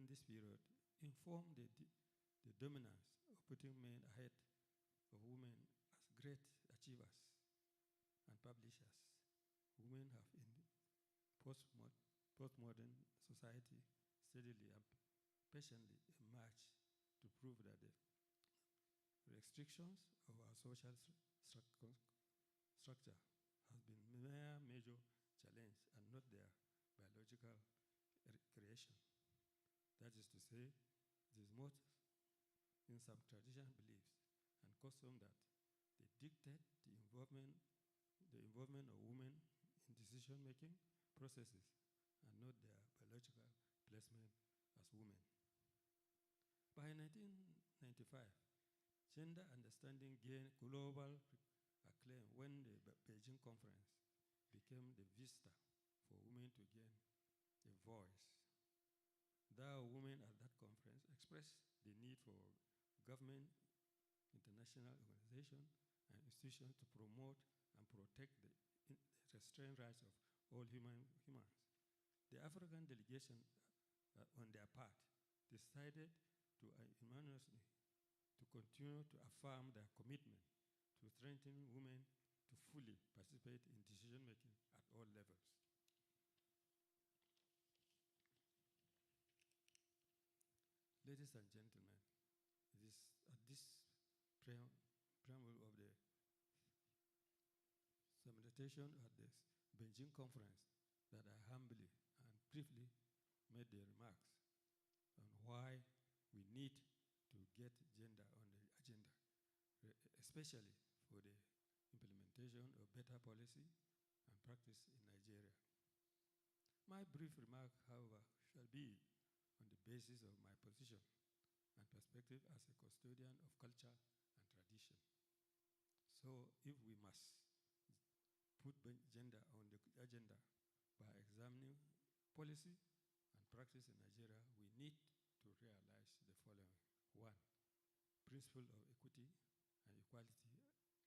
during this period informed the dominance of putting men ahead of women as great achievers and publishers. Women have in postmodern society steadily and patiently emerged to prove that the restrictions of our social structure has been their major challenge and not their biological creation. That is to say, it is more in some traditional beliefs and customs that they dictate the involvement of women in decision-making processes and not their biological placement as women. By 1995, gender understanding gained global acclaim when the Beijing conference became the vista for women to gain a voice. The women at that conference expressed the need for government, international organizations, and institutions to promote and protect the restrained rights of all humans. The African delegation, on their part, decided to unanimously to continue to affirm their commitment to strengthening women to fully participate in decision-making at all levels. Ladies and gentlemen, it is at this preamble of the salutation at this Beijing conference that I humbly and briefly made the remarks on why we need to get gender on the agenda, especially for the implementation of better policy and practice in Nigeria. My brief remark, however, shall be on the basis of my position and perspective as a custodian of culture and tradition. So if we must put gender on the agenda by examining policy and practice in Nigeria, we need to realize the following. One, principle of equity and equality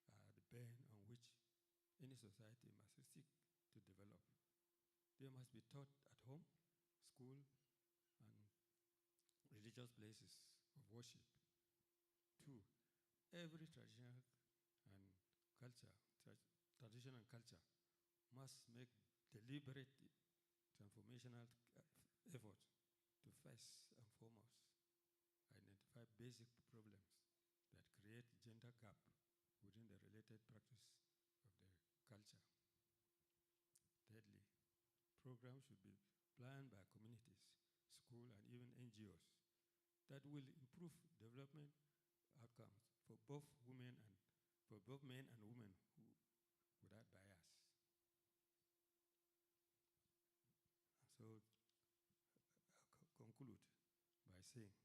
are the bane on which any society must seek to develop. They must be taught at home, school, and religious places of worship. Two, every tradition and culture must make deliberate transformational effort to first and foremost identify basic problems that create gender gap within the related practice of the culture. Thirdly, programs should be planned by communities, schools, and even NGOs that will improve development outcomes for both men and women without bias. So I'll conclude by saying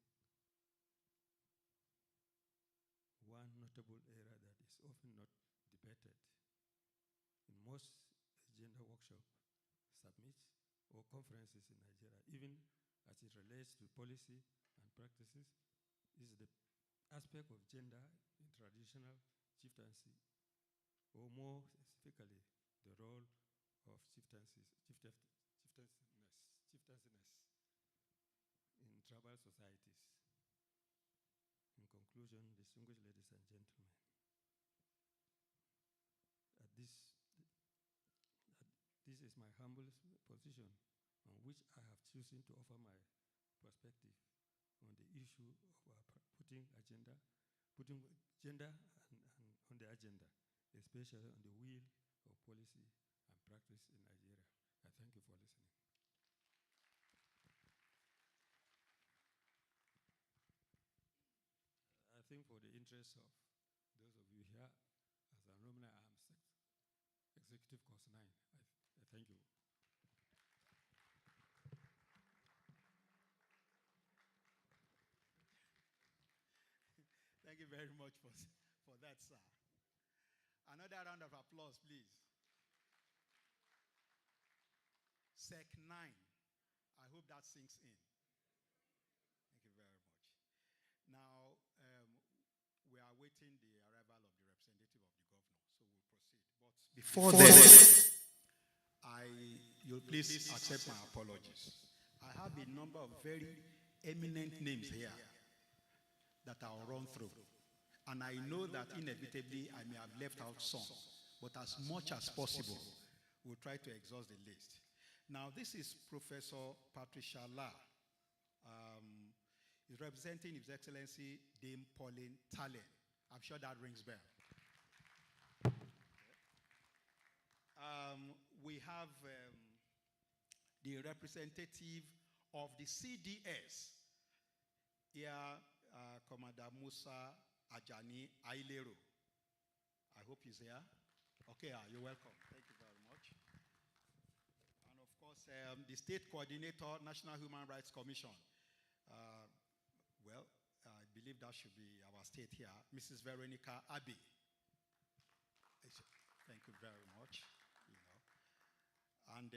one notable area that is often not debated in most gender workshop, summits, or conferences in Nigeria, even as it relates to policy and practices, is the aspect of gender in traditional chieftaincy, or more specifically, the role of chieftainciness in tribal societies. In conclusion, distinguished ladies and gentlemen, this is my humble position on which I have chosen to offer my perspective on the issue of putting gender on the agenda, especially on the wheel of policy and practice in Nigeria. I thank you for listening. I think for the interest of those of you here, as an alumni, I'm Executive Course 9. I thank you. Thank you very much for that, sir. Another round of applause, please. Sec 9. I hope that sinks in. Thank you very much. Now, we are waiting the arrival of the representative of the governor, so we'll proceed. But before then, you'll please accept my apologies. I have a number of very eminent names here that I'll run through. And I know that inevitably I may have left out some, but as much as possible, we'll try to exhaust the list. Now, this is Professor Patricia La. He's representing His Excellency Dame Pauline Talen. I'm sure that rings bell. We have the representative of the CDS here, Commander Musa Ajani Ailero. I hope he's here. Okay, you're welcome. Thank you very much. And of course, the State Coordinator, National Human Rights Commission. Well, I believe that should be our state here, Mrs. Veronica Abbey. Thank you very much. And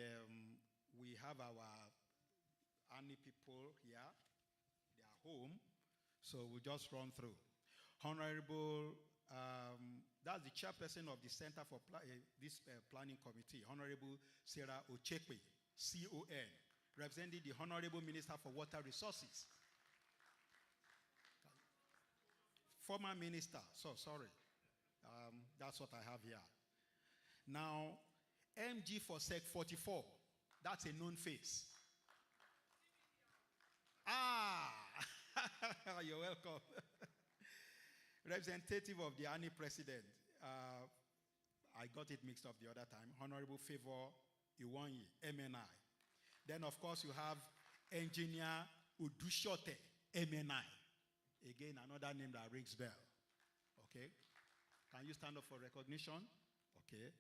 we have our Army people here. They are home, so we'll just run through. Honorable, that's the chairperson of the Center for this Planning Committee, Honorable Sarah Ochekwe, CON, representing the Honorable Minister for Water Resources. Former Minister, sorry. That's what I have here. Now, MG for Sec 44, that's a known face. You're welcome. Representative of the ANI President, I got it mixed up the other time, Honorable Favor Iwanyi, MNI. Then, of course, you have Engineer Udushote, MNI. Again, another name that rings bell. Okay? Can you stand up for recognition? Okay.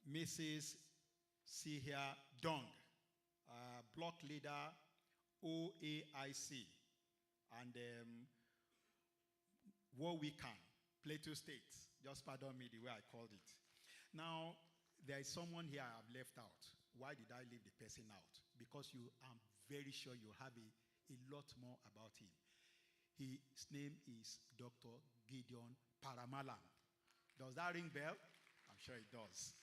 Mrs. Sihia Dong, block leader, OAIC, and Warwican, Plateau State. Just pardon me the way I called it. Now, there is someone here I have left out. Why did I leave the person out? Because I'm very sure you have a lot more about him. His name is Dr. Gideon Para-Mallam. Does that ring bell? I'm sure it does.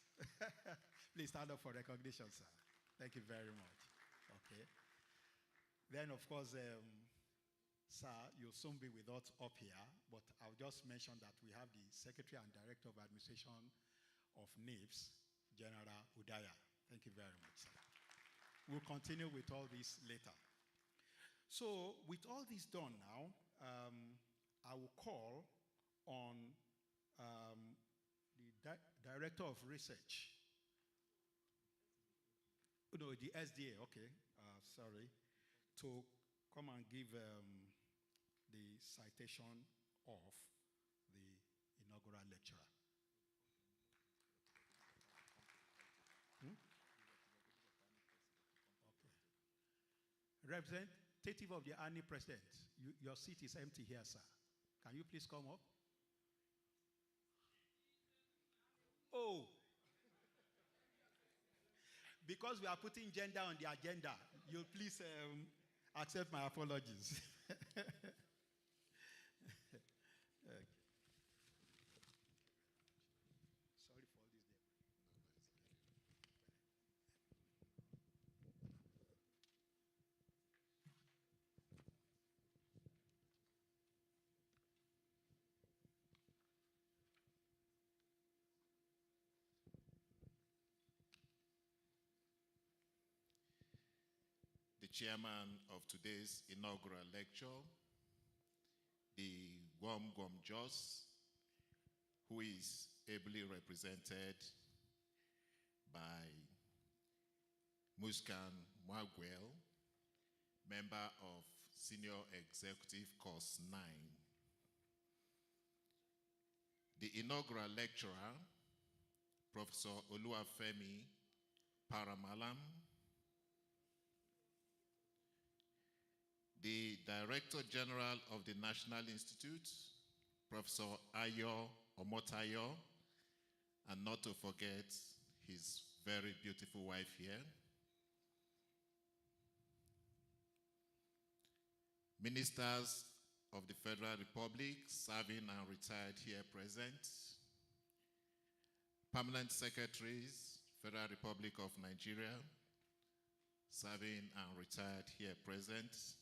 Please stand up for recognition, sir. Thank you very much. Okay. Then, of course, sir, you'll soon be with us up here, but I'll just mention that we have the Secretary and Director of Administration of NIPSS, General Udaya. Thank you very much, sir. We'll continue with all this later. So, with all this done now, I will call on the Director of Research. No, the SDA, okay, sorry, to come and give the citation of the inaugural lecturer. Okay. Representative of the ANI President, your seat is empty here, sir. Can you please come up? Oh. Because we are putting gender on the agenda, you'll please accept my apologies. Okay. Sorry for all this. The chairman of today's inaugural lecture, the Gwam Jos, who is ably represented by Muskan Mwagwel, member of Senior Executive Course 9. The inaugural lecturer, Professor Oluwafunmilayo Para-Mallam, the Director General of the National Institute, Professor Ayo Omotayo, and not to forget his very beautiful wife here. Ministers of the Federal Republic, serving and retired here present. Permanent Secretaries, Federal Republic of Nigeria, serving and retired here present,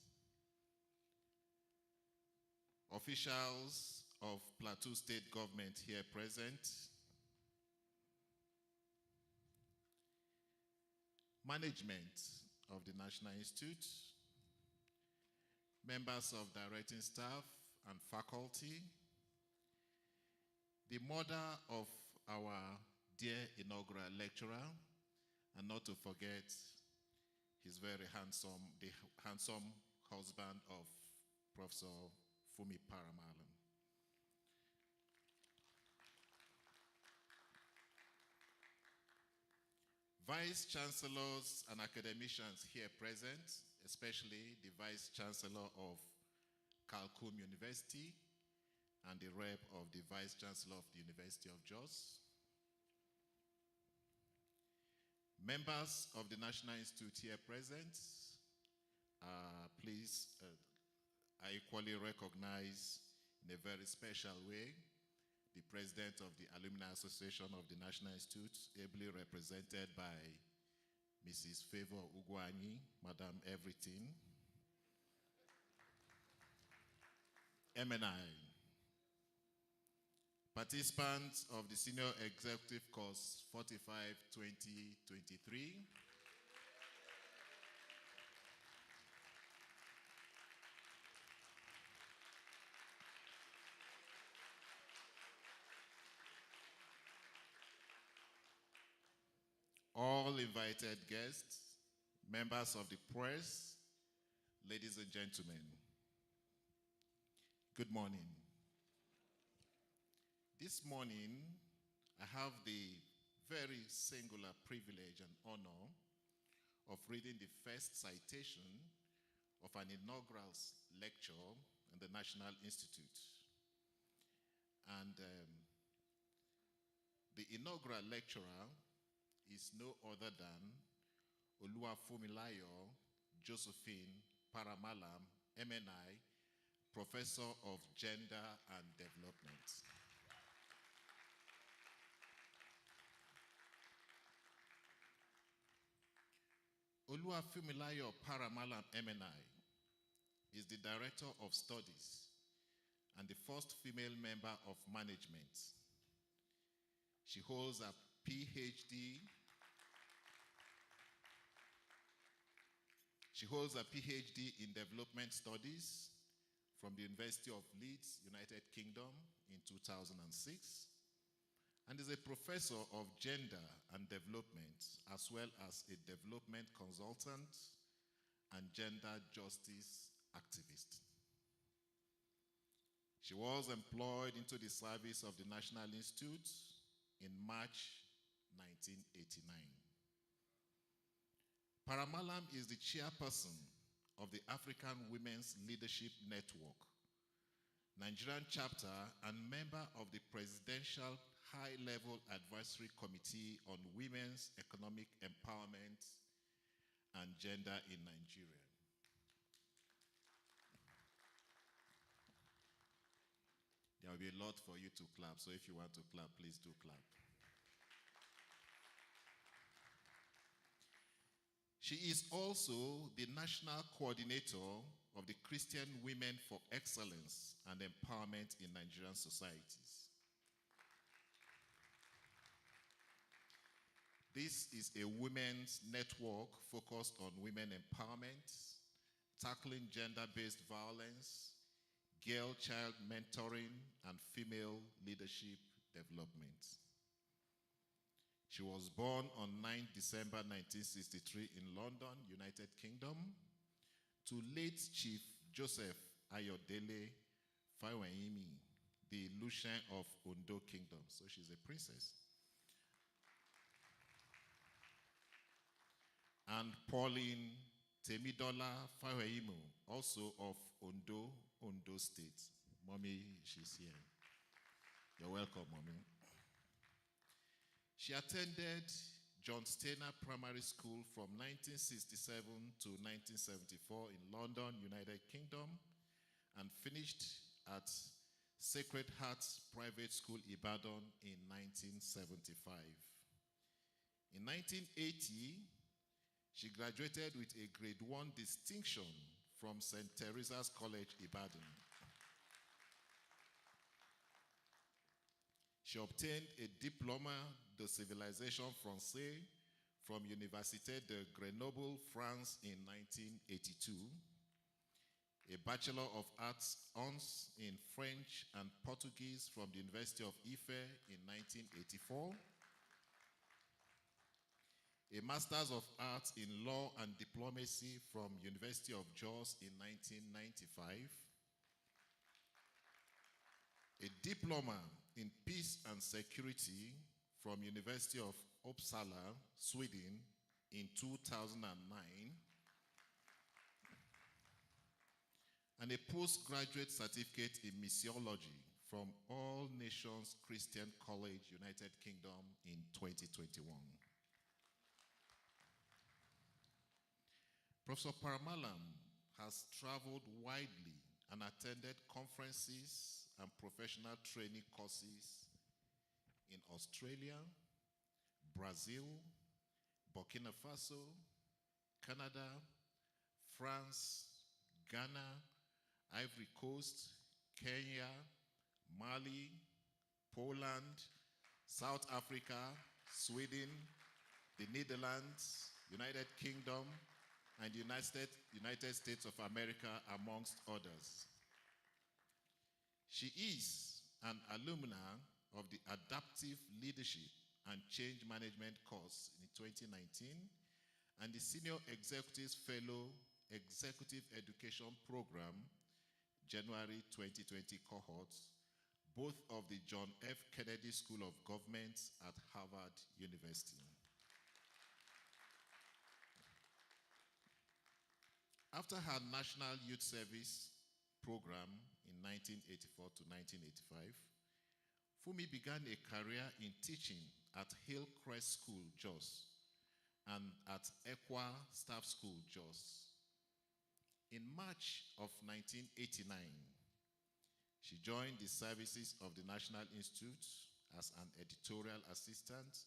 officials of Plateau State Government here present, management of the National Institute, members of directing staff and faculty, the mother of our dear inaugural lecturer, and not to forget his very handsome, the handsome husband of Professor Para-Mallam. Vice Chancellors and academicians here present, especially the Vice Chancellor of Calcum University and the rep of the Vice Chancellor of the University of Jos. Members of the National Institute here present, please, I equally recognize in a very special way the President of the Alumni Association of the National Institute, ably represented by Mrs. Favor Ugwani, Madam Everything, MNI, participants of the Senior Executive Course 45-2023, all invited guests, members of the press, ladies and gentlemen, good morning. This morning, I have the very singular privilege and honor of reading the first citation of an inaugural lecture in the National Institute. And the inaugural lecturer is no other than Oluwafunmilayo Josephine Para-Mallam, MNI, Professor of Gender and Development. Oluwafunmilayo Para-Mallam, MNI, is the Director of Studies and the first female member of management. She holds a PhD. She holds a PhD in Development Studies from the University of Leeds, United Kingdom in 2006, and is a professor of gender and development, as well as a development consultant and gender justice activist. She was employed into the service of the National Institute in March 1989. Para-Mallam is the chairperson of the African Women's Leadership Network, Nigerian chapter, and member of the Presidential High-Level Advisory Committee on Women's Economic Empowerment and Gender in Nigeria. There will be a lot for you to clap, so if you want to clap, please do clap. She is also the national coordinator of the Christian Women for Excellence and Empowerment in Nigerian Societies. This is a women's network focused on women empowerment, tackling gender-based violence, girl-child mentoring, and female leadership development. She was born on 9 December 1963 in London, United Kingdom, to late Chief Joseph Ayodele Faweyimi, the Lushen of Ondo Kingdom. So she's a princess. And Pauline Temidola Faweyimo, also of Ondo State. Mommy, she's here. You're welcome, Mommy. She attended John Steiner Primary School from 1967 to 1974 in London, United Kingdom, and finished at Sacred Hearts Private School, Ibadan in 1975. In 1980, She graduated with a grade 1 distinction from St. Teresa's College, Ibadan. She obtained a diploma de civilisation française from Université de Grenoble, France in 1982, a Bachelor of Arts Hons in French and Portuguese from the University of Ife in 1984, a Masters of Arts in Law and Diplomacy from University of GEEHS in 1995, a Diploma in Peace and Security from University of Uppsala, Sweden in 2009, and a postgraduate certificate in missiology from All Nations Christian College, United Kingdom in 2021. Professor Para-Mallam has traveled widely and attended conferences and professional training courses in Australia, Brazil, Burkina Faso, Canada, France, Ghana, Ivory Coast, Kenya, Mali, Poland, South Africa, Sweden, the Netherlands, United Kingdom, and the United States of America, amongst others. She is an alumna of the Adaptive Leadership and Change Management course in 2019 and the Senior Executives Fellow Executive Education Program, January 2020 cohorts, both of the John F. Kennedy School of Government at Harvard University. After her National Youth Service program in 1984 to 1985, Fumi began a career in teaching at Hillcrest School, Jos, and at Equa Staff School, Jos. In March of 1989, she joined the services of the National Institute as an editorial assistant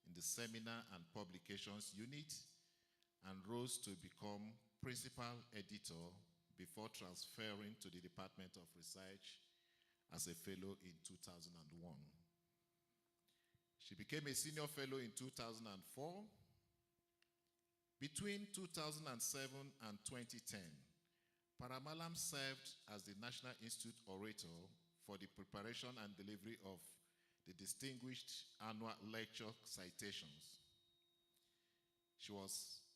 in the Seminar and Publications Unit and rose to become principal editor before transferring to the Department of Research as a fellow in 2001. She became a senior fellow in 2004. Between 2007 and 2010, Para-Mallam served as the National Institute Orator for the preparation and delivery of the Distinguished Annual Lecture Citations. She was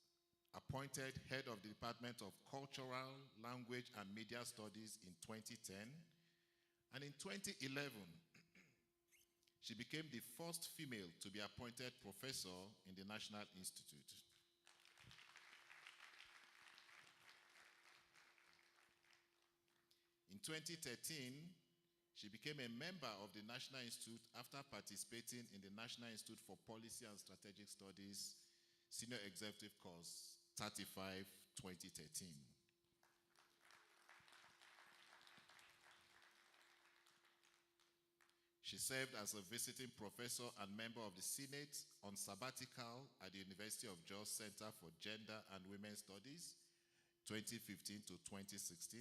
appointed head of the Department of Cultural, Language, and Media Studies in 2010, and in 2011, she became the first female to be appointed professor in the National Institute. In 2013, she became a member of the National Institute after participating in the National Institute for Policy and Strategic Studies Senior Executive Course 35, 2013. She served as a visiting professor and member of the Senate on sabbatical at the University of Georgia Center for Gender and Women's Studies, 2015 to 2016,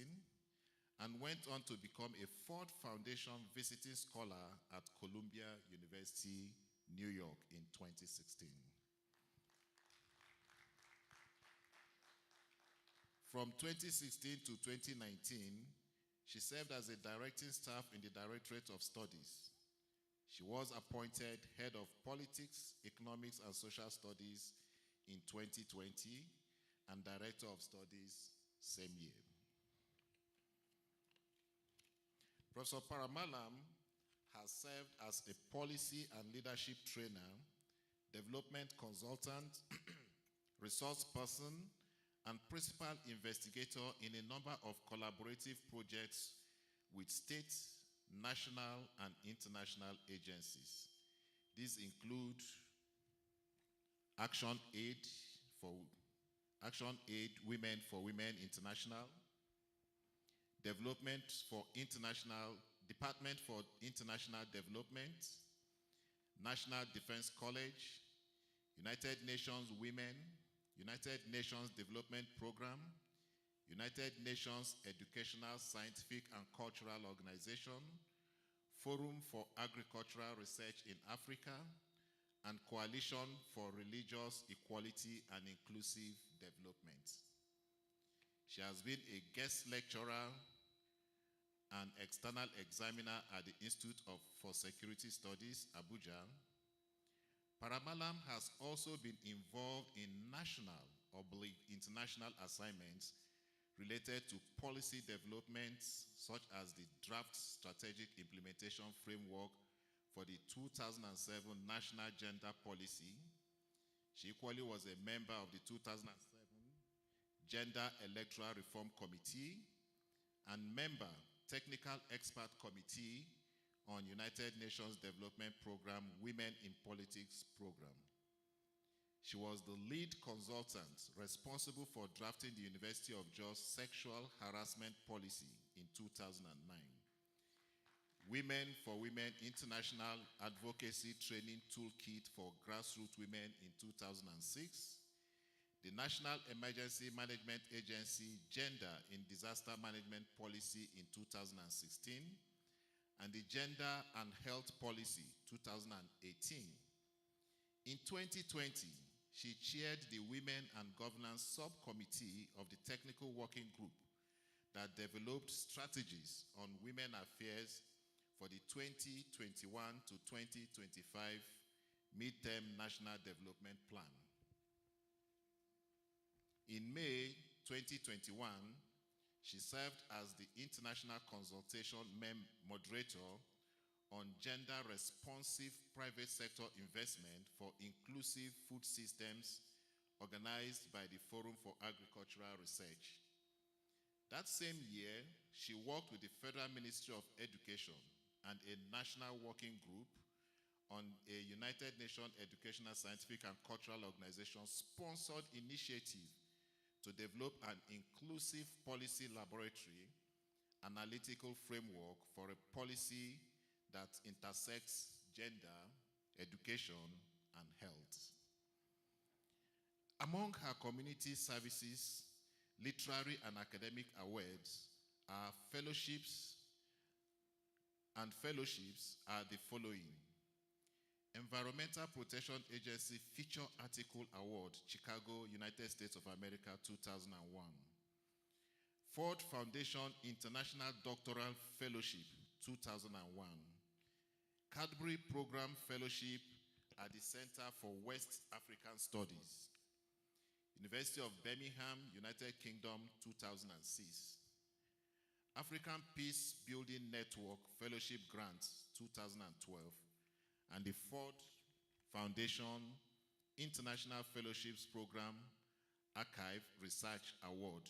and went on to become a Ford Foundation visiting scholar at Columbia University, New York in 2016. From 2016 to 2019, she served as a directing staff in the Directorate of Studies. She was appointed Head of Politics, Economics, and Social Studies in 2020 and Director of Studies same year. Professor Para-Mallam has served as a policy and leadership trainer, development consultant, resource person, and principal investigator in a number of collaborative projects with state, national, and international agencies. These include Action Aid Women for Women International, Department for International Development, National Defense College, United Nations Women, United Nations Development Program, United Nations Educational, Scientific and Cultural Organization, Forum for Agricultural Research in Africa, and Coalition for Religious Equality and Inclusive Development. She has been a guest lecturer and external examiner at the Institute for Security Studies, Abuja. Para-Mallam has also been involved in national or international assignments related to policy developments, such as the Draft Strategic Implementation Framework for the 2007 National Gender Policy. She equally was a member of the 2007 Gender Electoral Reform Committee and member Technical Expert Committee on United Nations Development Program Women in Politics Program. She was the lead consultant responsible for drafting the University of Jos Sexual Harassment Policy in 2009. Women for Women International Advocacy Training Toolkit for Grassroots Women in 2006, the National Emergency Management Agency Gender in Disaster Management Policy in 2016, and the Gender and Health Policy 2018. In 2020, she chaired the Women and Governance Subcommittee of the Technical Working Group that developed strategies on women affairs for the 2021 to 2025 Midterm National Development Plan. In May 2021, she served as the International Consultation Moderator on Gender Responsive Private Sector Investment for Inclusive Food Systems, organized by the Forum for Agricultural Research. That same year, she worked with the Federal Ministry of Education and a national working group on a United Nations Educational, Scientific and Cultural Organization sponsored initiative to develop an inclusive policy laboratory analytical framework for a policy that intersects gender, education, and health. Among her community services, literary and academic awards are fellowships are the following: Environmental Protection Agency Feature Article Award, Chicago, United States of America, 2001. Ford Foundation International Doctoral Fellowship, 2001. Cadbury Program Fellowship at the Center for West African Studies. University of Birmingham, United Kingdom, 2006. African Peace Building Network Fellowship Grant, 2012. And the Ford Foundation International Fellowships Program Archive Research Award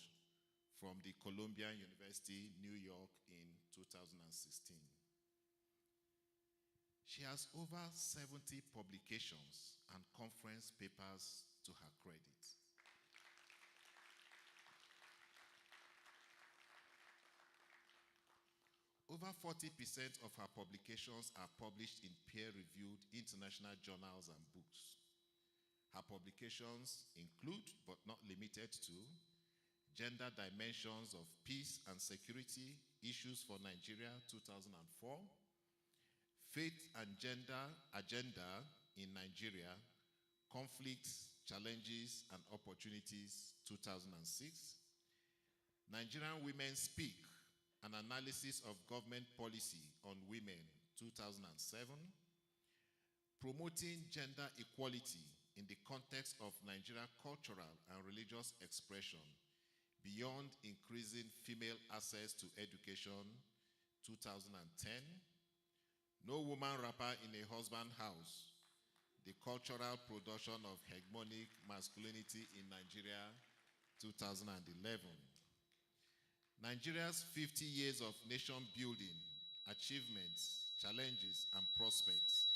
from the Columbia University, New York in 2016. She has over 70 publications and conference papers to her credit. Over 40% of her publications are published in peer-reviewed international journals and books. Her publications include, but not limited to, Gender Dimensions of Peace and Security, Issues for Nigeria, 2004, Faith and Gender Agenda in Nigeria, Conflicts, Challenges and Opportunities, 2006, Nigerian Women Speak, An Analysis of Government Policy on Women, 2007, Promoting Gender Equality in the Context of Nigerian Cultural and Religious Expression Beyond Increasing Female Access to Education, 2010, No Woman Rapper in a Husband House, The Cultural Production of Hegemonic Masculinity in Nigeria, 2011. Nigeria's 50 years of nation building, achievements, challenges, and prospects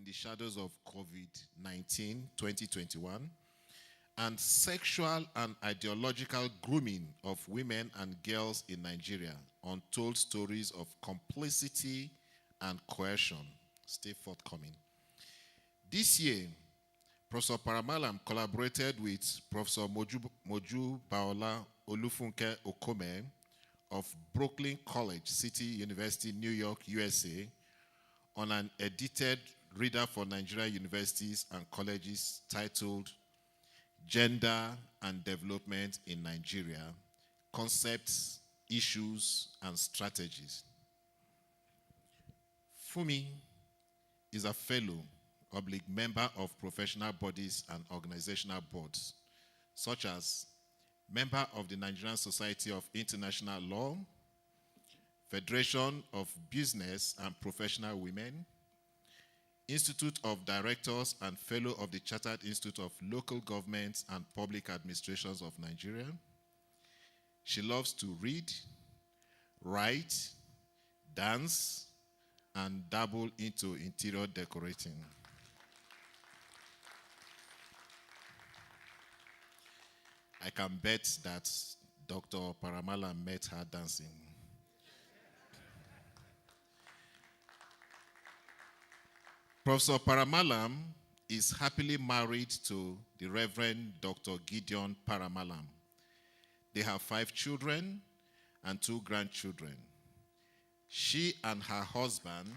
in the shadows of COVID-19 2021, and sexual and ideological grooming of women and girls in Nigeria, untold stories of complicity and coercion, stay forthcoming. This year, Professor Para-Mallam collaborated with Professor Moju Baola Olufunke Okome of Brooklyn College, City University, New York, USA, on an edited reader for Nigerian universities and colleges titled Gender and Development in Nigeria, Concepts, Issues, and Strategies. Fumi is a fellow, member of professional bodies and organizational boards, such as member of the Nigerian Society of International Law, Federation of Business and Professional Women, Institute of Directors and Fellow of the Chartered Institute of Local Governments and Public Administrations of Nigeria. She loves to read, write, dance, and dabble into interior decorating. I can bet that Dr. Para-Mallam met her dancing. Professor Para-Mallam is happily married to the Reverend Dr. Gideon Para-Mallam. They have 5 children and 2 grandchildren. She and her husband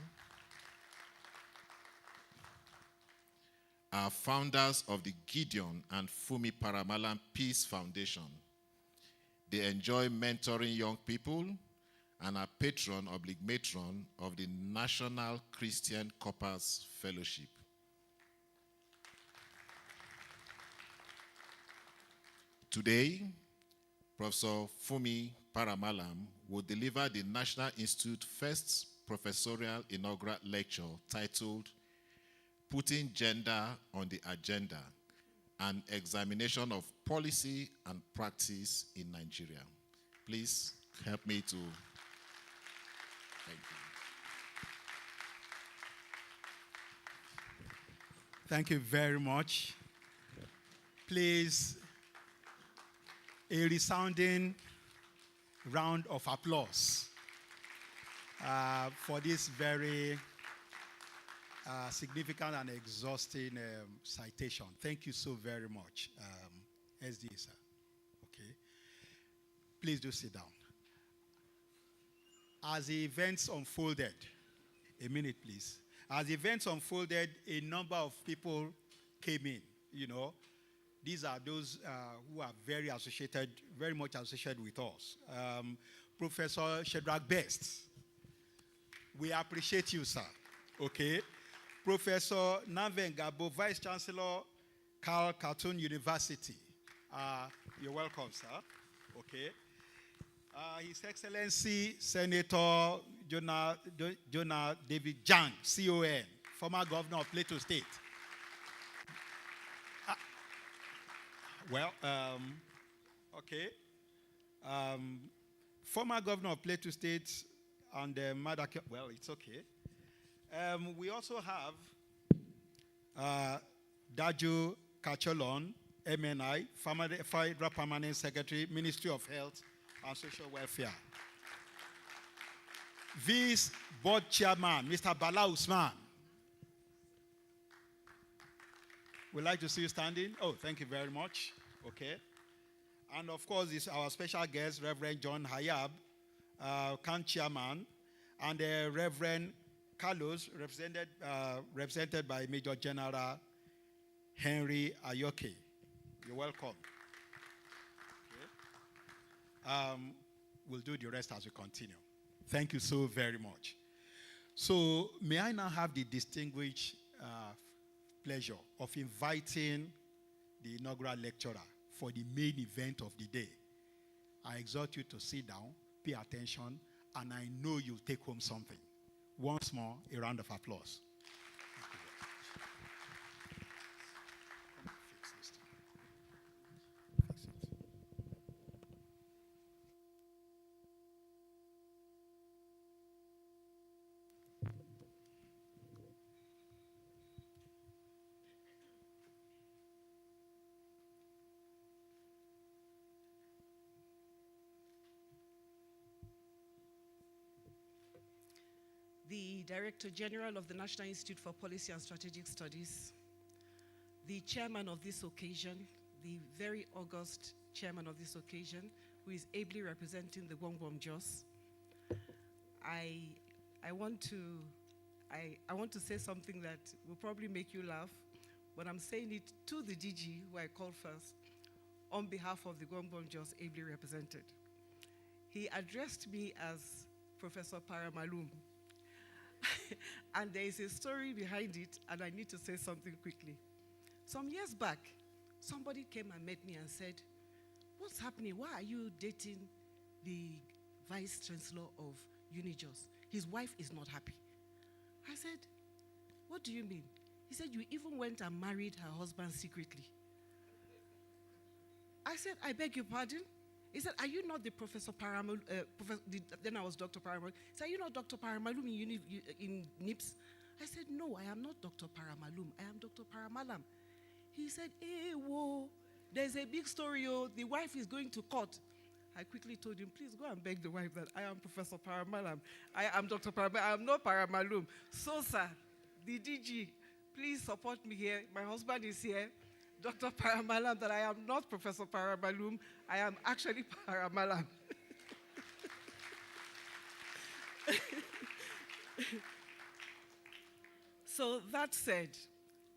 are founders of the Gideon and Fumi Para-Mallam Peace Foundation. They enjoy mentoring young people and are matron of the National Christian Corpus Fellowship. Today, Professor Fumi Para-Mallam will deliver the National Institute first professorial inaugural lecture titled Putting Gender on the Agenda, an examination of policy and practice in Nigeria. Please help me to thank you. Thank you very much. Please, a resounding round of applause for this very significant and exhausting citation. Thank you so very much, SD, sir. Okay. Please do sit down. As the events unfolded, a minute please. As the events unfolded, a number of people came in, you know. These are those who are very much associated with us. Professor Shedrack Best, we appreciate you, sir. Okay. Professor Nanven Gabo, Vice Chancellor, Carl Cartoon University. You're welcome, sir. Okay. His Excellency Senator Jonah David Jang, CON, former governor of Plateau State. Okay. Former governor of Plateau State and Madake, well, it's okay. We also have Daju Kacholon, MNI, Federal Permanent Secretary, Ministry of Health and Social Welfare. Vice Board Chairman, Mr. Bala Usman. We'd like to see you standing. Oh, thank you very much. Okay. And of course, this our special guest, Reverend John Hayab, CAN Chairman, and Reverend Carlos, represented by Major General Henry Ayoke. You're welcome. Okay. We'll do the rest as we continue. Thank you so very much. So, may I now have the distinguished pleasure of inviting the inaugural lecturer for the main event of the day. I exhort you to sit down, pay attention, and I know you'll take home something. Once more, a round of applause. the Director General of the National Institute for Policy and Strategic Studies, the chairman of this occasion, the very august chairman of this occasion, who is ably representing the Gwangwam Jos. I want to say something that will probably make you laugh, but I'm saying it to the DG, who I called first, on behalf of the Gwangwam Jos ably represented. He addressed me as Professor Para-Mallam. And there is a story behind it, and I need to say something quickly. Some years back, somebody came and met me and said, "What's happening? Why are you dating the Vice Chancellor of Unijos? His wife is not happy." I said, "What do you mean?" He said, "You even went and married her husband secretly." I said, "I beg your pardon?" He said, "Are you not the Professor Para-Mallam?" Then I was Dr. Para-Mallam. He said, "Are you not Dr. Para-Mallam in NIPSS?" I said, "No, I am not Dr. Para-Mallam. I am Dr. Para-Mallam." He said, "Hey, whoa, there's a big story, oh. The wife is going to court." I quickly told him, "Please go and beg the wife that I am Professor Para-Mallam. I am Dr. Para-Mallam. I am not Para-Mallam. So, sir, the DG, please support me here. My husband is here. Dr. Para-Mallam, that I am not Professor Para-Mallam. I am actually Para-Mallam." So that said,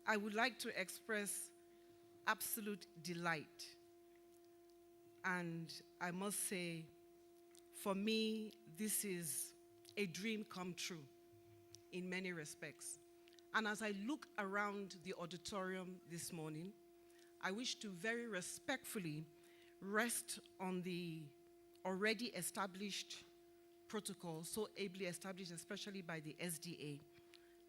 I would like to express absolute delight. And I must say, for me, this is a dream come true in many respects. And as I look around the auditorium this morning, I wish to very respectfully rest on the already established protocol, so ably established, especially by the SDA.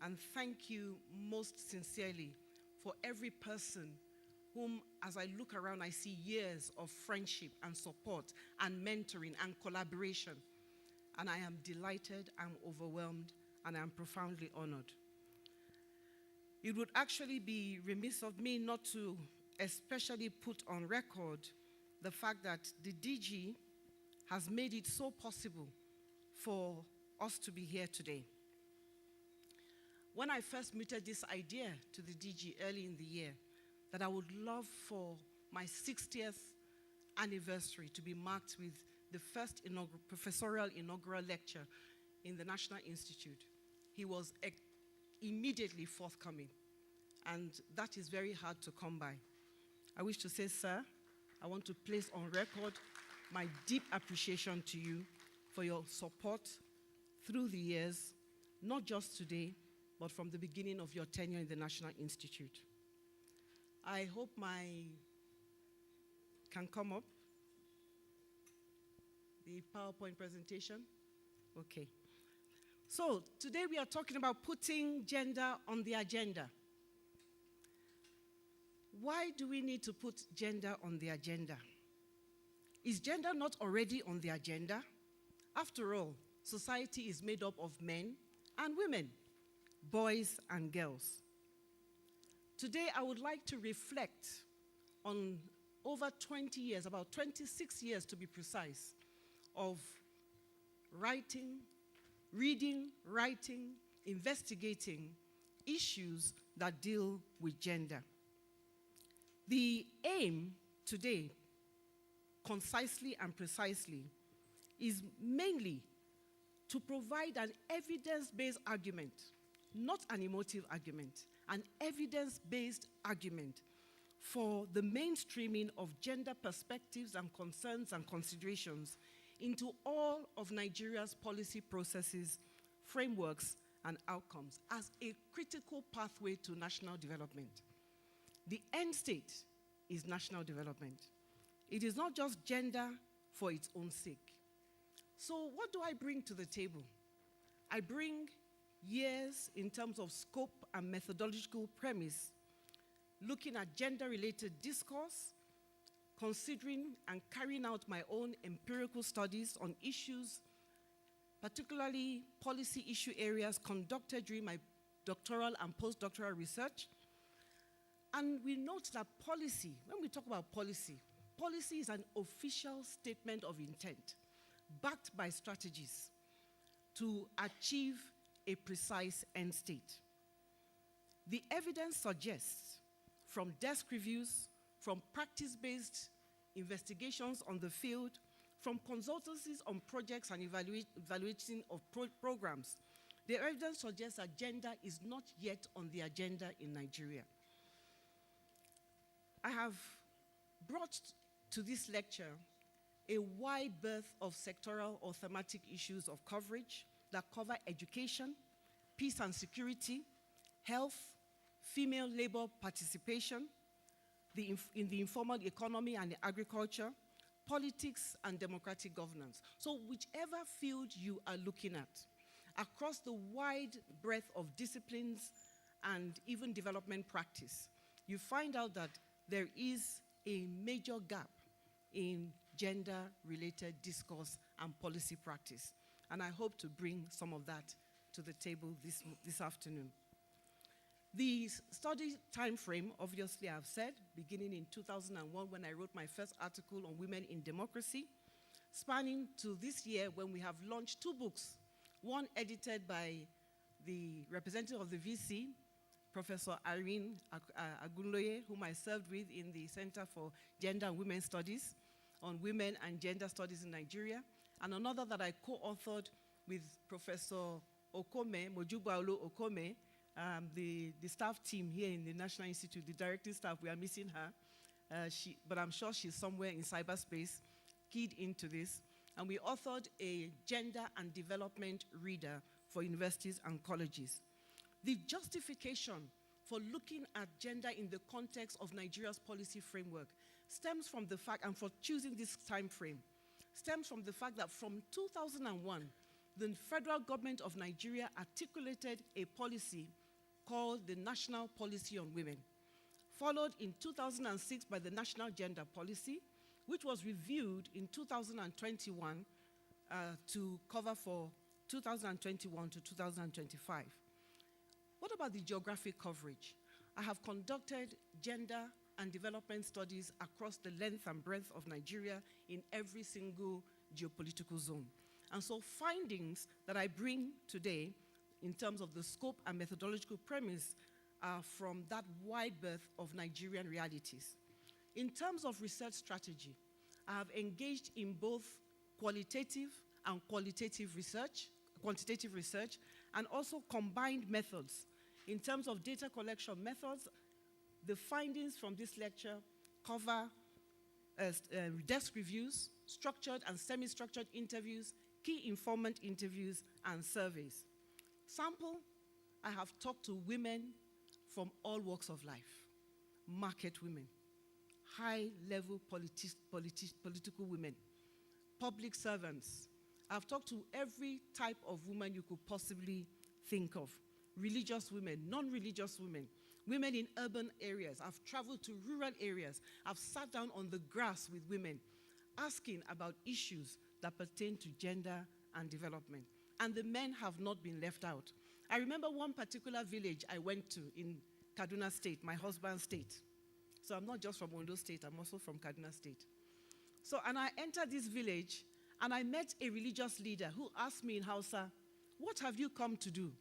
And thank you most sincerely for every person whom, as I look around, I see years of friendship and support and mentoring and collaboration. And I am delighted, I'm overwhelmed, and I'm profoundly honored. It would actually be remiss of me not to especially put on record the fact that the DG has made it so possible for us to be here today. When I first mooted this idea to the DG early in the year, that I would love for my 60th anniversary to be marked with the first professorial inaugural lecture in the National Institute, he was immediately forthcoming. And that is very hard to come by. I wish to say, sir, I want to place on record my deep appreciation to you for your support through the years, not just today, but from the beginning of your tenure in the National Institute. I hope can come up, the PowerPoint presentation. Okay. So today we are talking about putting gender on the agenda. Why do we need to put gender on the agenda? Is gender not already on the agenda? After all, society is made up of men and women, boys and girls. Today, I would like to reflect on over 20 years, about 26 years to be precise, of reading, writing, investigating issues that deal with gender. The aim today, concisely and precisely, is mainly to provide an evidence-based argument, not an emotive argument, an evidence-based argument for the mainstreaming of gender perspectives and concerns and considerations into all of Nigeria's policy processes, frameworks, and outcomes as a critical pathway to national development. The end state is national development. It is not just gender for its own sake. So what do I bring to the table? I bring years in terms of scope and methodological premise, looking at gender-related discourse, considering and carrying out my own empirical studies on issues, particularly policy issue areas conducted during my doctoral and postdoctoral research. And we note that policy, when we talk about policy, policy is an official statement of intent backed by strategies to achieve a precise end state. The evidence suggests, from desk reviews, from practice-based investigations on the field, from consultancies on projects and evaluating of programs, the evidence suggests that gender is not yet on the agenda in Nigeria. I have brought to this lecture a wide berth of sectoral or thematic issues of coverage that cover education, peace and security, health, female labor participation, in the informal economy and agriculture, politics and democratic governance. So whichever field you are looking at, across the wide breadth of disciplines and even development practice, you find out that there is a major gap in gender-related discourse and policy practice. And I hope to bring some of that to the table this afternoon. The study time frame, obviously I've said, beginning in 2001 when I wrote my first article on women in democracy, spanning to this year when we have launched 2 books, one edited by the representative of the VC, Professor Irene Agunloye, whom I served with in the Center for Gender and Women Studies on women and gender studies in Nigeria, and another that I co-authored with Professor Okome, Mojubaolo Okome, the staff team here in the National Institute, the directing staff. We are missing her, but I'm sure she's somewhere in cyberspace, keyed into this. And we authored a gender and development reader for universities and colleges. The justification for looking at gender in the context of Nigeria's policy framework stems from the fact, and for choosing this time frame, stems from the fact that from 2001, the federal government of Nigeria articulated a policy called the National Policy on Women, followed in 2006 by the National Gender Policy, which was reviewed in 2021 to cover for 2021 to 2025. What about the geographic coverage? I have conducted gender and development studies across the length and breadth of Nigeria in every single geopolitical zone. And so findings that I bring today in terms of the scope and methodological premise are from that wide berth of Nigerian realities. In terms of research strategy, I have engaged in both qualitative and quantitative research, and also combined methods. In terms of data collection methods, the findings from this lecture cover desk reviews, structured and semi-structured interviews, key informant interviews, and surveys. Sample, I have talked to women from all walks of life, market women, high-level political women, public servants. I've talked to every type of woman you could possibly think of, religious women, non-religious women, women in urban areas. I've traveled to rural areas. I've sat down on the grass with women, asking about issues that pertain to gender and development. And the men have not been left out. I remember one particular village I went to in Kaduna State, my husband's state. So I'm not just from Ondo State, I'm also from Kaduna State. So, and I entered this village, and I met a religious leader who asked me in Hausa, "What have you come to do?"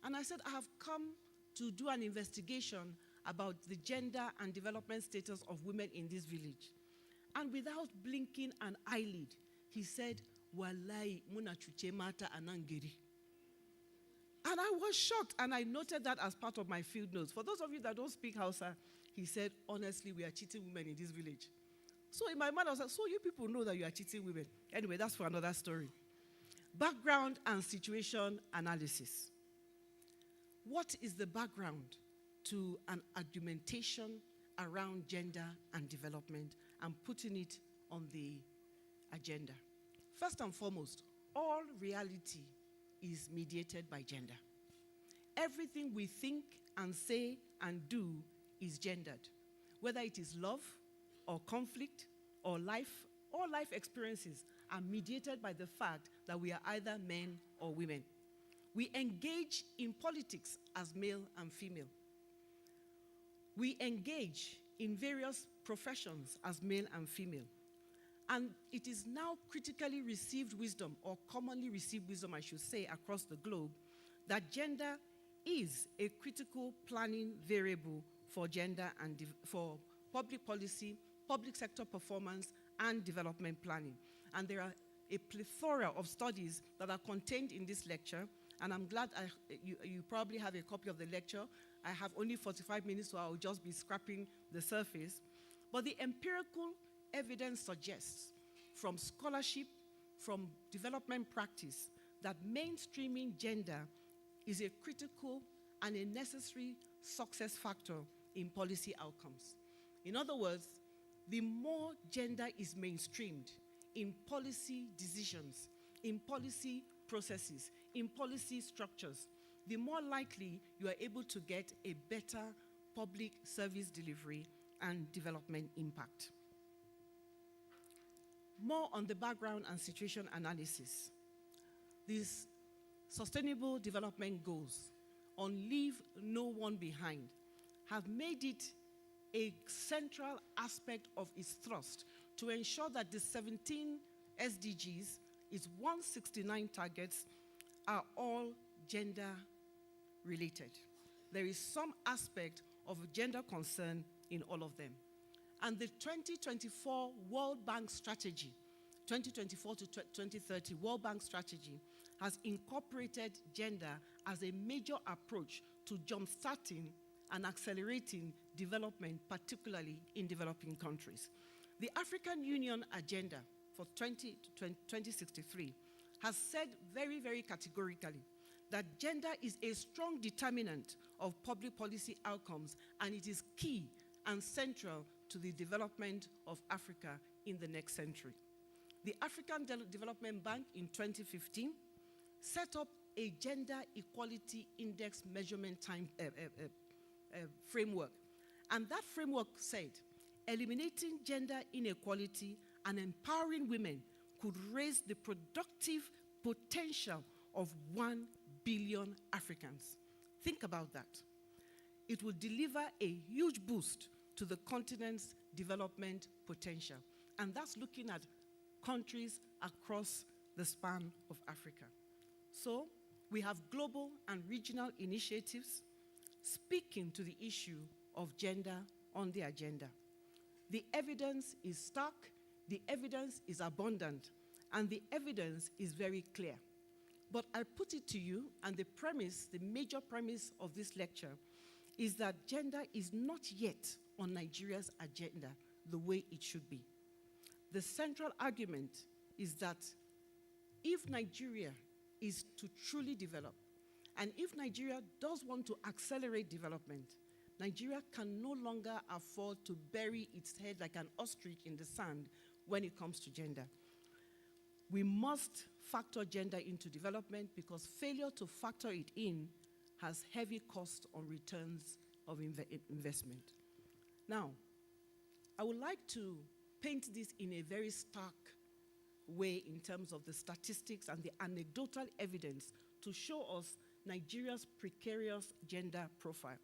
And I said, "I have come to do an investigation about the gender and development status of women in this village." And without blinking an eyelid, he said, "Wallahi, muna chuche mata anangeri." And I was shocked, and I noted that as part of my field notes. For those of you that don't speak Hausa, he said, "Honestly, we are cheating women in this village." So in my mind, I was like, so you people know that you are cheating women. Anyway, that's for another story. Background and situation analysis. What is the background to an argumentation around gender and development and putting it on the agenda? First and foremost, all reality is mediated by gender. Everything we think and say and do is gendered, whether it is love or conflict or life. All life experiences are mediated by the fact that we are either men or women. We engage in politics as male and female. We engage in various professions as male and female. And it is now critically received wisdom, or commonly received wisdom, I should say, across the globe, that gender is a critical planning variable for gender and for public policy, public sector performance, and development planning. And there are a plethora of studies that are contained in this lecture, and I'm glad you probably have a copy of the lecture. I have only 45 minutes, so I'll just be scrapping the surface. But the empirical evidence suggests, from scholarship, from development practice, that mainstreaming gender is a critical and a necessary success factor in policy outcomes. In other words, the more gender is mainstreamed in policy decisions, in policy processes, in policy structures, the more likely you are able to get a better public service delivery and development impact. More on the background and situation analysis. These Sustainable Development Goals on Leave No One Behind have made it a central aspect of its thrust to ensure that the 17 SDGs, its 169 targets, are all gender related. There is some aspect of gender concern in all of them. And the 2024 World Bank Strategy, 2024 to 2030 World Bank Strategy, has incorporated gender as a major approach to jumpstarting and accelerating development, particularly in developing countries. The African Union Agenda for 2063 has said very, very categorically that gender is a strong determinant of public policy outcomes, and it is key and central to the development of Africa in the next century. The African Development Bank in 2015 set up a gender equality index measurement framework. And that framework said, eliminating gender inequality and empowering women could raise the productive potential of 1 billion Africans. Think about that. It will deliver a huge boost to the continent's development potential. And that's looking at countries across the span of Africa. So we have global and regional initiatives speaking to the issue of gender on the agenda. The evidence is stark, the evidence is abundant, and the evidence is very clear. But I put it to you, and the premise, the major premise of this lecture, is that gender is not yet on Nigeria's agenda the way it should be. The central argument is that if Nigeria is to truly develop, and if Nigeria does want to accelerate development, Nigeria can no longer afford to bury its head like an ostrich in the sand when it comes to gender. We must factor gender into development, because failure to factor it in has heavy cost on returns of investment. Now, I would like to paint this in a very stark way in terms of the statistics and the anecdotal evidence to show us Nigeria's precarious gender profile.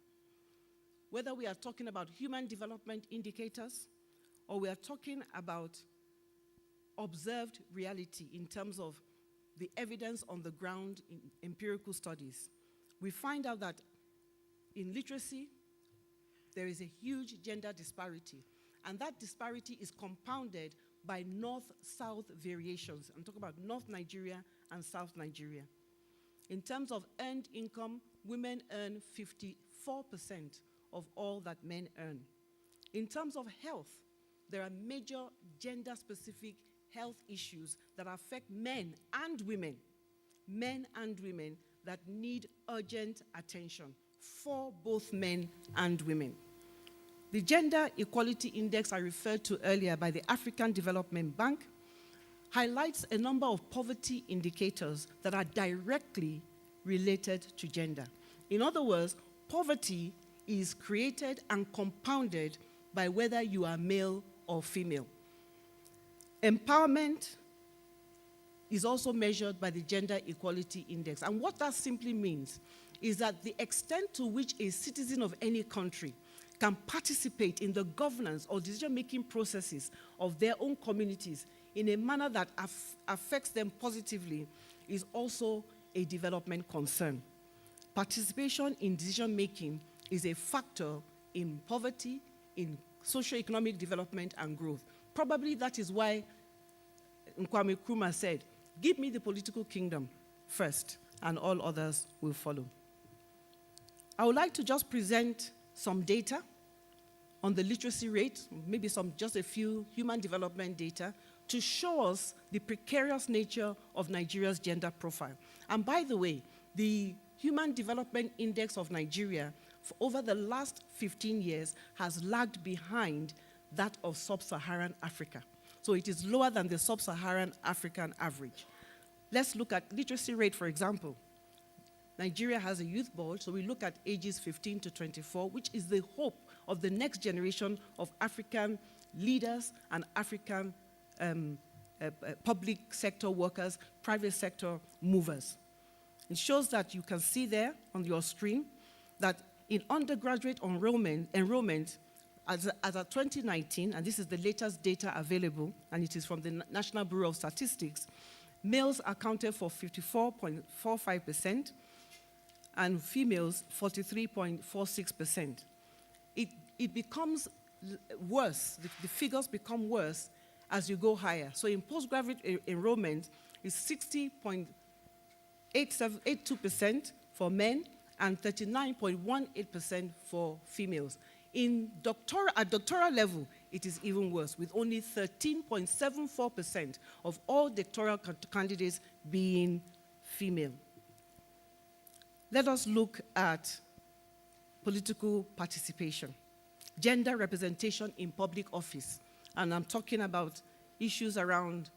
Whether we are talking about human development indicators, or we are talking about observed reality in terms of the evidence on the ground in empirical studies, we find out that in literacy, there is a huge gender disparity. And that disparity is compounded by north-south variations. I'm talking about North Nigeria and South Nigeria. In terms of earned income, women earn 54% of all that men earn. In terms of health, there are major gender-specific health issues that affect men and women that need urgent attention for both men and women. The Gender Equality Index I referred to earlier by the African Development Bank highlights a number of poverty indicators that are directly related to gender. In other words, poverty is created and compounded by whether you are male or female. Empowerment is also measured by the Gender Equality Index. And what that simply means is that the extent to which a citizen of any country can participate in the governance or decision-making processes of their own communities in a manner that affects them positively is also a development concern. participation in decision-making is a factor in poverty, in socio-economic development and growth. Probably that is why Kwame Nkrumah said, give me the political kingdom first, and all others will follow. I would like to just present some data on the literacy rate, maybe just a few human development data, to show us the precarious nature of Nigeria's gender profile. And by the way, the Human Development Index of Nigeria for over the last 15 years has lagged behind that of sub-Saharan Africa. So it is lower than the sub-Saharan African average. Let's look at literacy rate, for example. Nigeria has a youth board, so we look at ages 15 to 24, which is the hope of the next generation of African leaders and African public sector workers, private sector movers. It shows that you can see there on your screen that in undergraduate enrollment as of 2019, and this is the latest data available, and it is from the National Bureau of Statistics, males accounted for 54.45% and females 43.46%. It becomes worse, the figures become worse as you go higher. So in postgraduate enrollment, it's 60.82% for men and 39.18% for females. At doctoral level, it is even worse, with only 13.74% of all doctoral candidates being female. Let us look at political participation, gender representation in public office. And I'm talking about issues around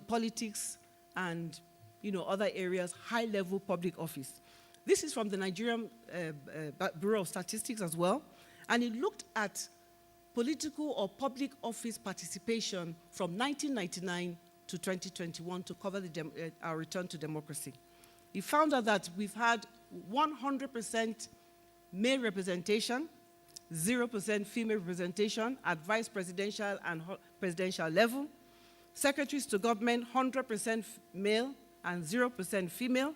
politics and other areas, high-level public office. This is from the Nigerian Bureau of Statistics as well. And it looked at political or public office participation from 1999 to 2021 to cover our return to democracy. It found out that we've had 100% male representation, 0% female representation at vice presidential and presidential level. Secretaries to government, 100% male and 0% female.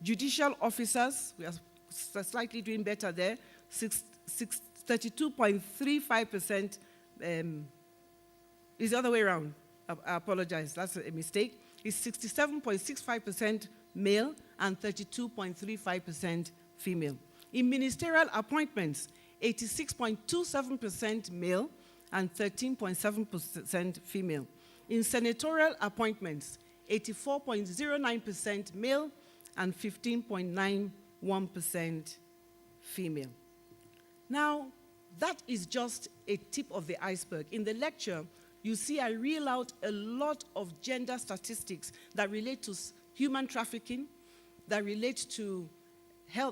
Judicial officers, we are slightly doing better there, 32.35%, is the other way around. I apologize, that's a mistake. It's 67.65% male and 32.35% female. In ministerial appointments, 86.27% male and 13.7% female. In senatorial appointments, 84.09% male and 15.91% female. Now, that is just a tip of the iceberg. In the lecture, you see I reel out a lot of gender statistics that relate to human trafficking, that relate to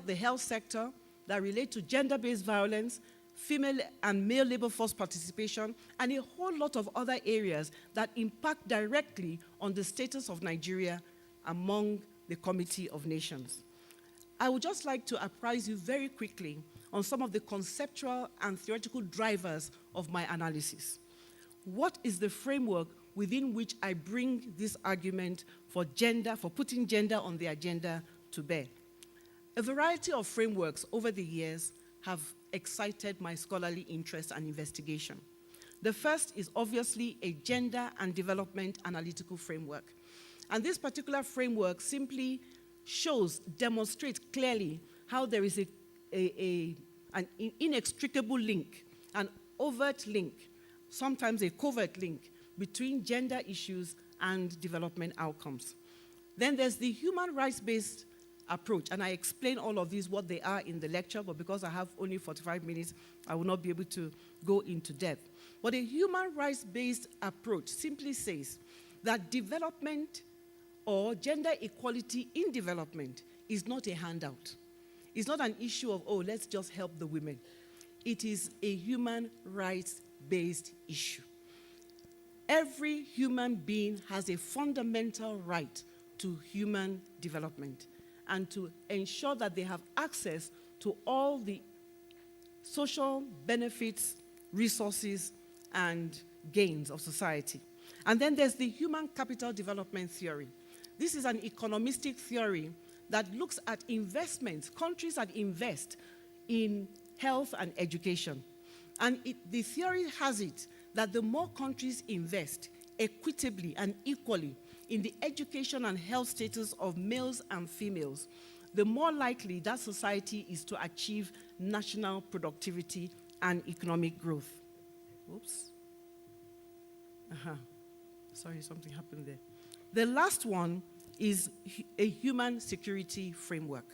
the health sector, that relate to gender-based violence, female and male labor force participation, and a whole lot of other areas that impact directly on the status of Nigeria among the Committee of Nations. I would just like to apprise you very quickly on some of the conceptual and theoretical drivers of my analysis. What is the framework within which I bring this argument for putting gender on the agenda to bear? A variety of frameworks over the years have excited my scholarly interest and investigation. The first is obviously a gender and development analytical framework. And this particular framework simply demonstrates clearly how there is an inextricable link, an overt link, sometimes a covert link, between gender issues and development outcomes. Then there's the human rights-based approach, and I explain all of these, what they are in the lecture, but because I have only 45 minutes, I will not be able to go into depth. But a human rights-based approach simply says that development or gender equality in development is not a handout. It's not an issue of, let's just help the women. It is a human rights-based issue. Every human being has a fundamental right to human development and to ensure that they have access to all the social benefits, resources, and gains of society. And then there's the human capital development theory. This is an economistic theory that looks at investments, countries that invest in health and education. And the theory has it that the more countries invest equitably and equally in the education and health status of males and females, the more likely that society is to achieve national productivity and economic growth. Oops. Sorry, something happened there. The last one is a human security framework.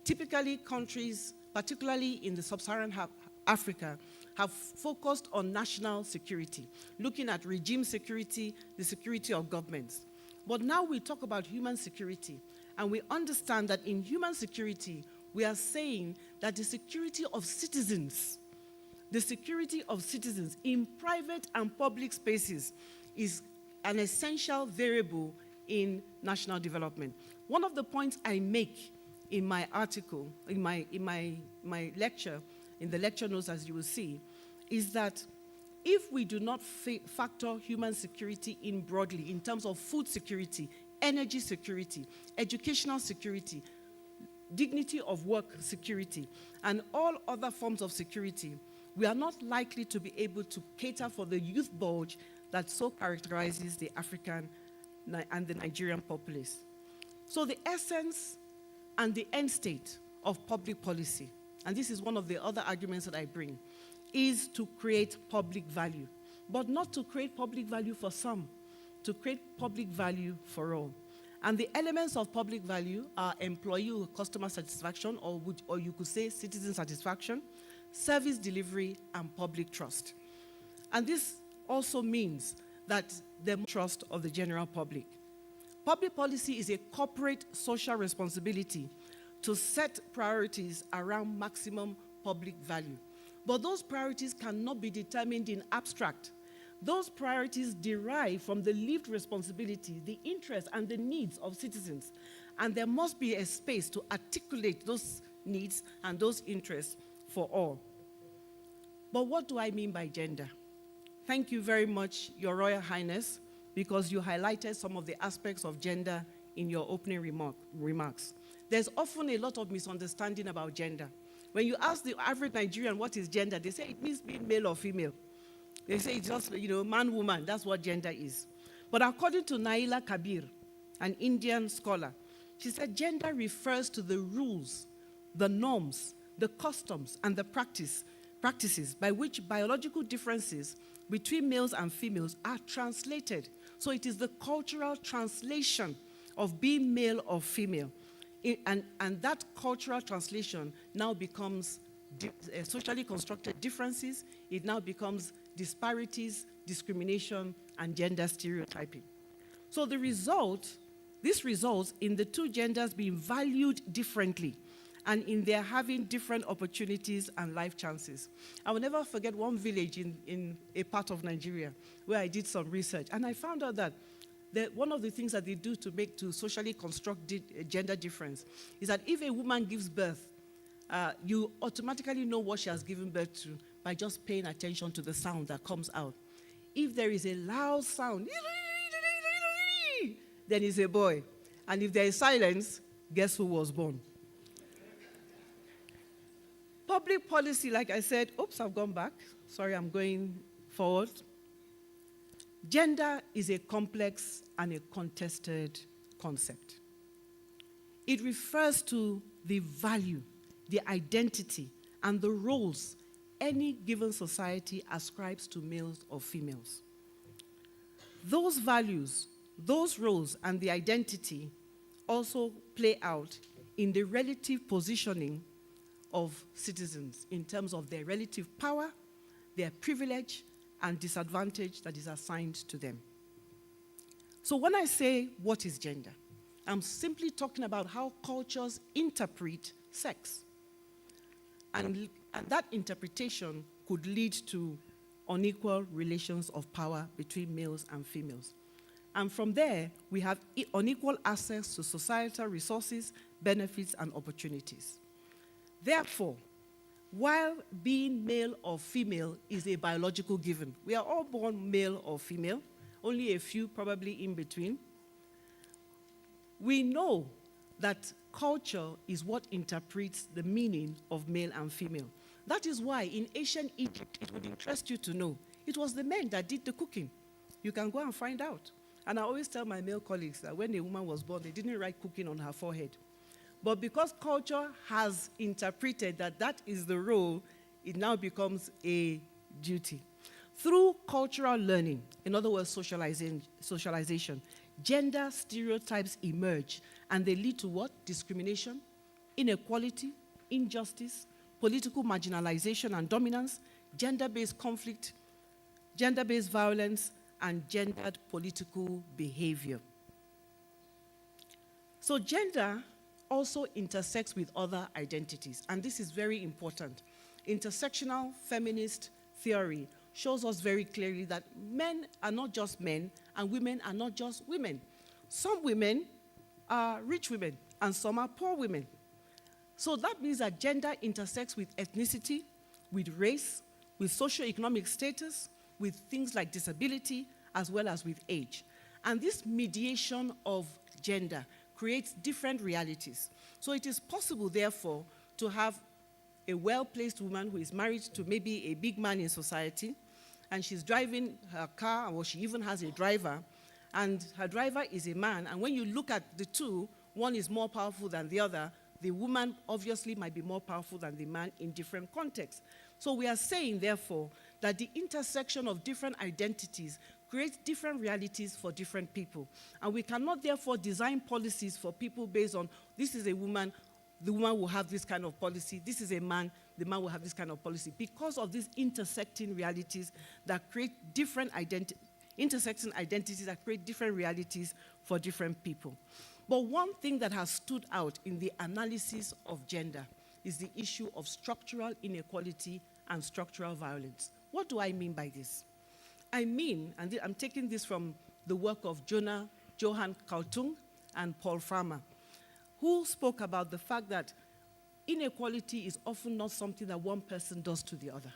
Typically, countries, particularly in the sub-Saharan Africa, have focused on national security, looking at regime security, the security of governments. But now we talk about human security, and we understand that in human security, we are saying that the security of citizens in private and public spaces is an essential variable in national development. One of the points I make in my article, in my lecture, in the lecture notes, as you will see, is that if we do not factor human security in broadly in terms of food security, energy security, educational security, dignity of work security, and all other forms of security, we are not likely to be able to cater for the youth bulge that so characterizes the African and the Nigerian populace. So the essence and the end state of public policy, and this is one of the other arguments that I bring, is to create public value, but not to create public value for some, to create public value for all. And the elements of public value are employee or customer satisfaction, or you could say citizen satisfaction, service delivery, and public trust. And this also means that the trust of the general public. Public policy is a corporate social responsibility to set priorities around maximum public value. But those priorities cannot be determined in abstract. Those priorities derive from the lived responsibility, the interests, and the needs of citizens. And there must be a space to articulate those needs and those interests for all. But what do I mean by gender? Thank you very much, Your Royal Highness, because you highlighted some of the aspects of gender in your opening remarks. There's often a lot of misunderstanding about gender. When you ask the average Nigerian what is gender, they say it means being male or female. They say it's just, man, woman, that's what gender is. But according to Naila Kabir, an Indian scholar, she said gender refers to the rules, the norms, the customs, and the practices by which biological differences between males and females are translated. So it is the cultural translation of being male or female. And that cultural translation now becomes socially constructed differences. It now becomes disparities, discrimination, and gender stereotyping. So this results in the two genders being valued differently and in their having different opportunities and life chances. I will never forget one village in a part of Nigeria where I did some research, and I found out that one of the things that they do to socially construct gender difference is that if a woman gives birth, you automatically know what she has given birth to by just paying attention to the sound that comes out. If there is a loud sound, then it's a boy. And if there is silence, guess who was born? Public policy, like I said, oops, I've gone back. Sorry, I'm going forward. Gender is a complex and a contested concept. It refers to the value, the identity, and the roles any given society ascribes to males or females. Those values, those roles, and the identity also play out in the relative positioning of citizens in terms of their relative power, their privilege, and disadvantage that is assigned to them. So when I say what is gender, I'm simply talking about how cultures interpret sex. And that interpretation could lead to unequal relations of power between males and females. And from there, we have unequal access to societal resources, benefits, and opportunities. Therefore, while being male or female is a biological given, we are all born male or female, only a few probably in between, we know that culture is what interprets the meaning of male and female. That is why in ancient Egypt, it would interest you to know, it was the men that did the cooking. You can go and find out. And I always tell my male colleagues that when a woman was born, they didn't write cooking on her forehead. But because culture has interpreted that that is the role, it now becomes a duty. Through cultural learning, in other words, socialization, gender stereotypes emerge, and they lead to what? Discrimination, inequality, injustice, political marginalization and dominance, gender-based conflict, gender-based violence, and gendered political behavior. So gender also intersects with other identities, and this is very important. Intersectional feminist theory shows us very clearly that men are not just men, and women are not just women. Some women are rich women, and some are poor women. So that means that gender intersects with ethnicity, with race, with socioeconomic status, with things like disability, as well as with age. And this mediation of gender creates different realities. So it is possible, therefore, to have a well-placed woman who is married to maybe a big man in society, and she's driving her car, or she even has a driver, and her driver is a man, and when you look at the two, one is more powerful than the other. The woman obviously might be more powerful than the man in different contexts. So we are saying, therefore, that the intersection of different identities creates different realities for different people. And we cannot, therefore, design policies for people based on, this is a woman, the woman will have this kind of policy. This is a man, the man will have this kind of policy. Because of these intersecting realities that create different intersecting identities that create different realities for different people. But one thing that has stood out in the analysis of gender is the issue of structural inequality and structural violence. What do I mean by this? I mean, and I'm taking this from the work of Johan Kautung and Paul Farmer, who spoke about the fact that inequality is often not something that one person does to the other.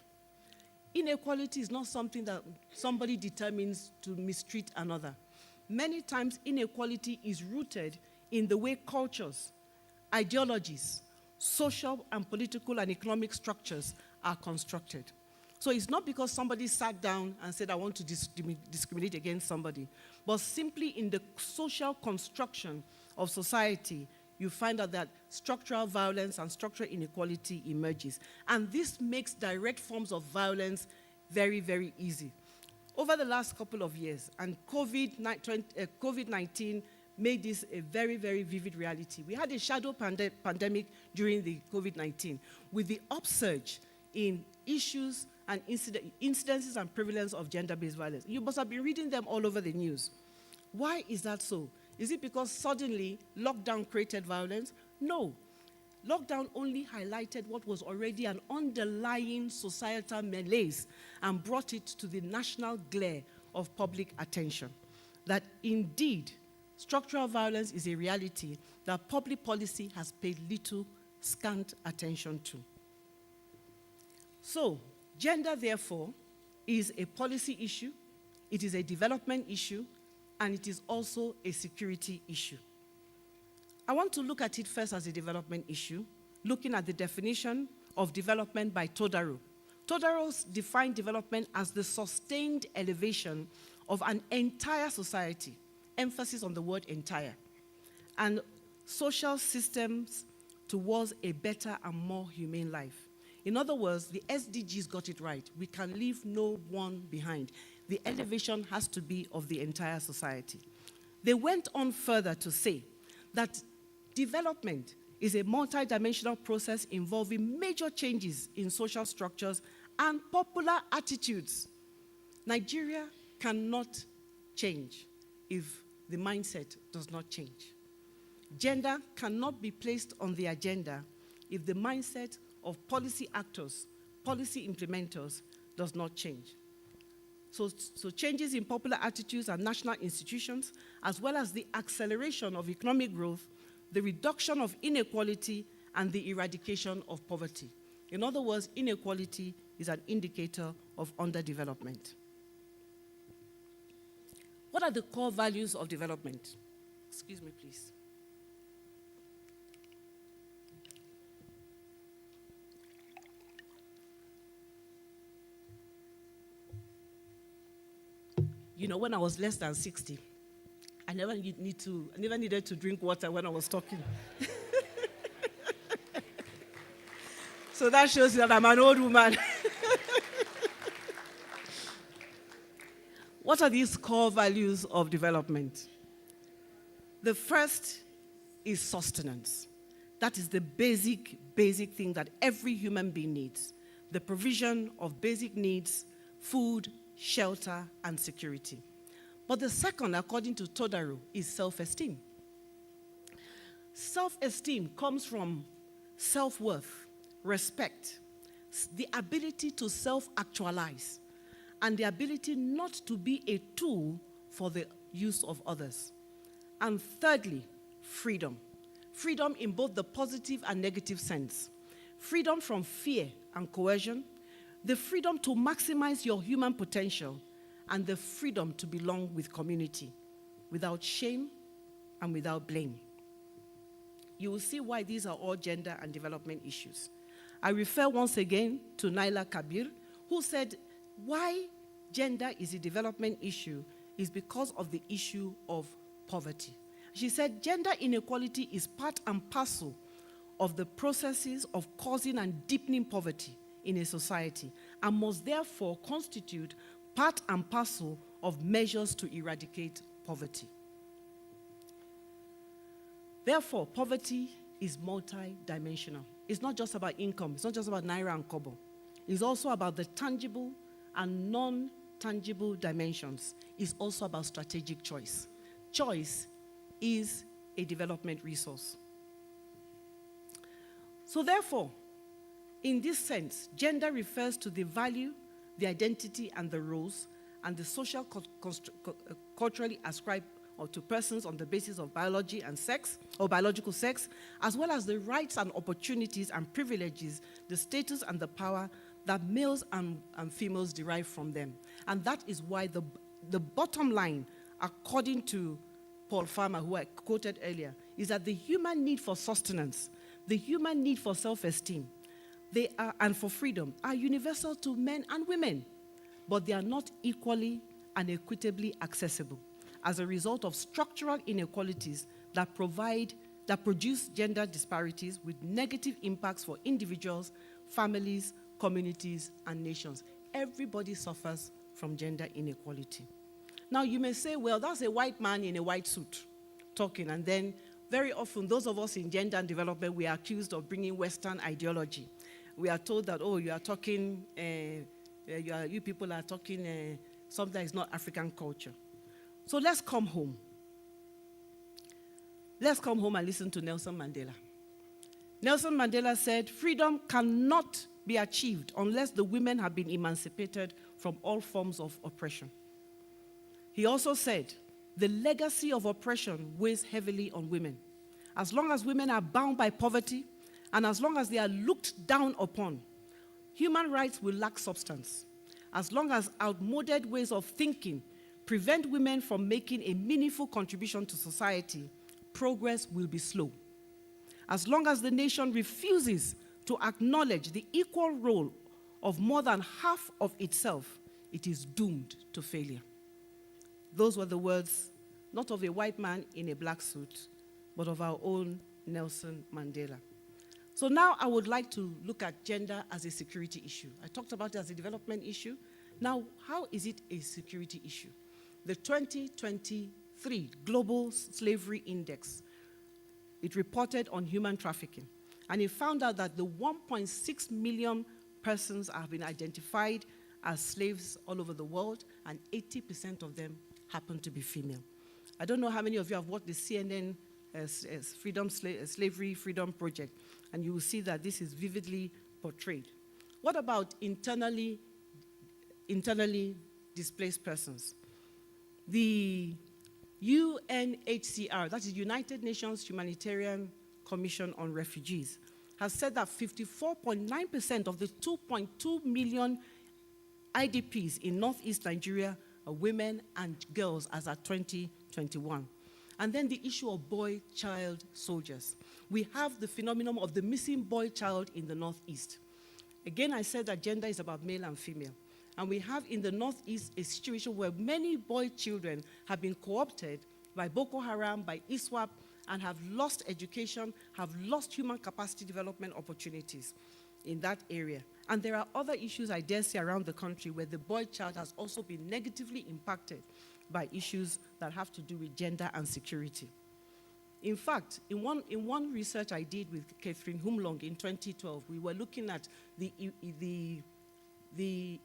Inequality is not something that somebody determines to mistreat another. Many times, inequality is rooted in the way cultures, ideologies, social and political and economic structures are constructed. So it's not because somebody sat down and said, I want to discriminate against somebody, but simply in the social construction of society, you find out that structural violence and structural inequality emerges. And this makes direct forms of violence very, very easy. Over the last couple of years, and COVID-19 made this a very, very vivid reality. We had a shadow pandemic during the COVID-19 with the upsurge in issues and incidences and prevalence of gender-based violence. You must have been reading them all over the news. Why is that so? Is it because suddenly lockdown created violence? No. Lockdown only highlighted what was already an underlying societal malaise and brought it to the national glare of public attention. That indeed, structural violence is a reality that public policy has paid little, scant attention to. So, gender, therefore, is a policy issue, it is a development issue, and it is also a security issue. I want to look at it first as a development issue, looking at the definition of development by Todaro. Todaro defined development as the sustained elevation of an entire society, emphasis on the word entire, and social systems towards a better and more humane life. In other words, the SDGs got it right. We can leave no one behind. The elevation has to be of the entire society. They went on further to say that development is a multidimensional process involving major changes in social structures and popular attitudes. Nigeria cannot change if the mindset does not change. Gender cannot be placed on the agenda if the mindset of policy actors, policy implementers, does not change. So changes in popular attitudes and national institutions, as well as the acceleration of economic growth, the reduction of inequality, and the eradication of poverty. In other words, inequality is an indicator of underdevelopment. What are the core values of development? Excuse me, please. when I was less than 60, I never needed to drink water when I was talking. So that shows you that I'm an old woman. What are these core values of development? The first is sustenance. That is the basic thing that every human being needs. The provision of basic needs, food, shelter, and security. But the second, according to Todaro, is self-esteem. Self-esteem comes from self-worth, respect, the ability to self-actualize, and the ability not to be a tool for the use of others. And thirdly, freedom. Freedom in both the positive and negative sense. Freedom from fear and coercion, the freedom to maximize your human potential, and the freedom to belong with community, without shame and without blame. You will see why these are all gender and development issues. I refer once again to Naila Kabir, who said why gender is a development issue is because of the issue of poverty. She said gender inequality is part and parcel of the processes of causing and deepening poverty in a society and must therefore constitute part and parcel of measures to eradicate poverty. Therefore, poverty is multidimensional. It's not just about income. It's not just about naira and kobo. It's also about the tangible and non-tangible dimensions. It's also about strategic choice. Choice is a development resource. So therefore, in this sense, gender refers to the value, the identity, and the roles, and the social culturally ascribed to persons on the basis of biology and sex, or biological sex, as well as the rights and opportunities and privileges, the status and the power that males and females derive from them. And that is why the bottom line, according to Paul Farmer, who I quoted earlier, is that the human need for sustenance, the human need for self-esteem, and for freedom are universal to men and women, but they are not equally and equitably accessible as a result of structural inequalities that produce gender disparities with negative impacts for individuals, families, communities, and nations. Everybody suffers from gender inequality. Now, you may say, well, that's a white man in a white suit talking, and then very often those of us in gender and development, we are accused of bringing Western ideology. We are told that, oh, you are talking, you people are talking something that is not African culture. So let's come home. Let's come home and listen to Nelson Mandela. Nelson Mandela said, freedom cannot be achieved unless the women have been emancipated from all forms of oppression. He also said, the legacy of oppression weighs heavily on women. As long as women are bound by poverty, and as long as they are looked down upon, human rights will lack substance. As long as outmoded ways of thinking prevent women from making a meaningful contribution to society, progress will be slow. As long as the nation refuses to acknowledge the equal role of more than half of itself, it is doomed to failure. Those were the words, not of a white man in a black suit, but of our own Nelson Mandela. So now I would like to look at gender as a security issue. I talked about it as a development issue. Now, how is it a security issue? The 2023 Global Slavery Index, it reported on human trafficking. And it found out that the 1.6 million persons have been identified as slaves all over the world, and 80% of them happen to be female. I don't know how many of you have watched the CNN Slavery Freedom Project, and you will see that this is vividly portrayed. What about internally displaced persons? The UNHCR, that is United Nations Humanitarian Commission on Refugees, has said that 54.9% of the 2.2 million IDPs in northeast Nigeria are women and girls as at 2021. And then the issue of boy-child soldiers. We have the phenomenon of the missing boy child in the northeast. Again, I said that gender is about male and female. And we have in the Northeast a situation where many boy children have been co-opted by Boko Haram, by ISWAP, and have lost education, have lost human capacity development opportunities in that area. And there are other issues, I dare say, around the country where the boy child has also been negatively impacted by issues that have to do with gender and security. In fact, in one research I did with Catherine Humlong in 2012, we were looking at the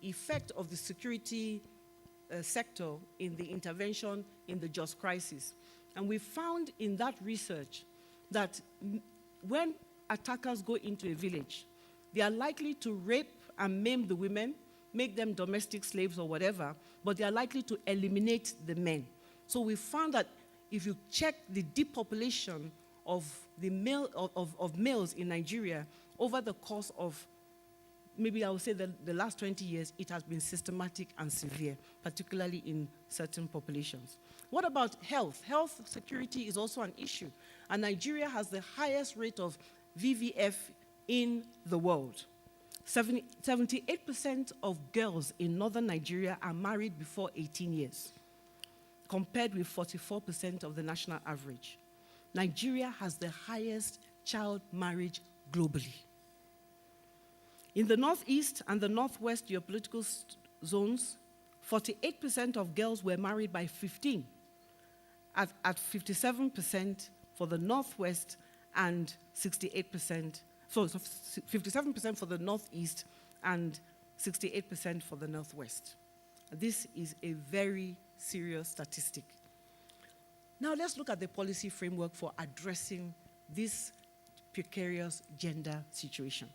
effect of the security sector in the intervention in the JOS crisis. And we found in that research that when attackers go into a village, they are likely to rape and maim the women, make them domestic slaves or whatever, but they are likely to eliminate the men. So we found that if you check the depopulation of males in Nigeria over the course of, maybe I would say the last 20 years, it has been systematic and severe, particularly in certain populations. What about health? Health security is also an issue. And Nigeria has the highest rate of VVF in the world. 78% of girls in northern Nigeria are married before 18 years, compared with 44% of the national average. Nigeria has the highest child marriage globally. In the Northeast and the Northwest geopolitical zones, 48% of girls were married by 15, at 57% for the Northwest and 68%, so 57% for the Northeast and 68% for the Northwest. This is a very serious statistic. Now let's look at the policy framework for addressing this precarious gender situation.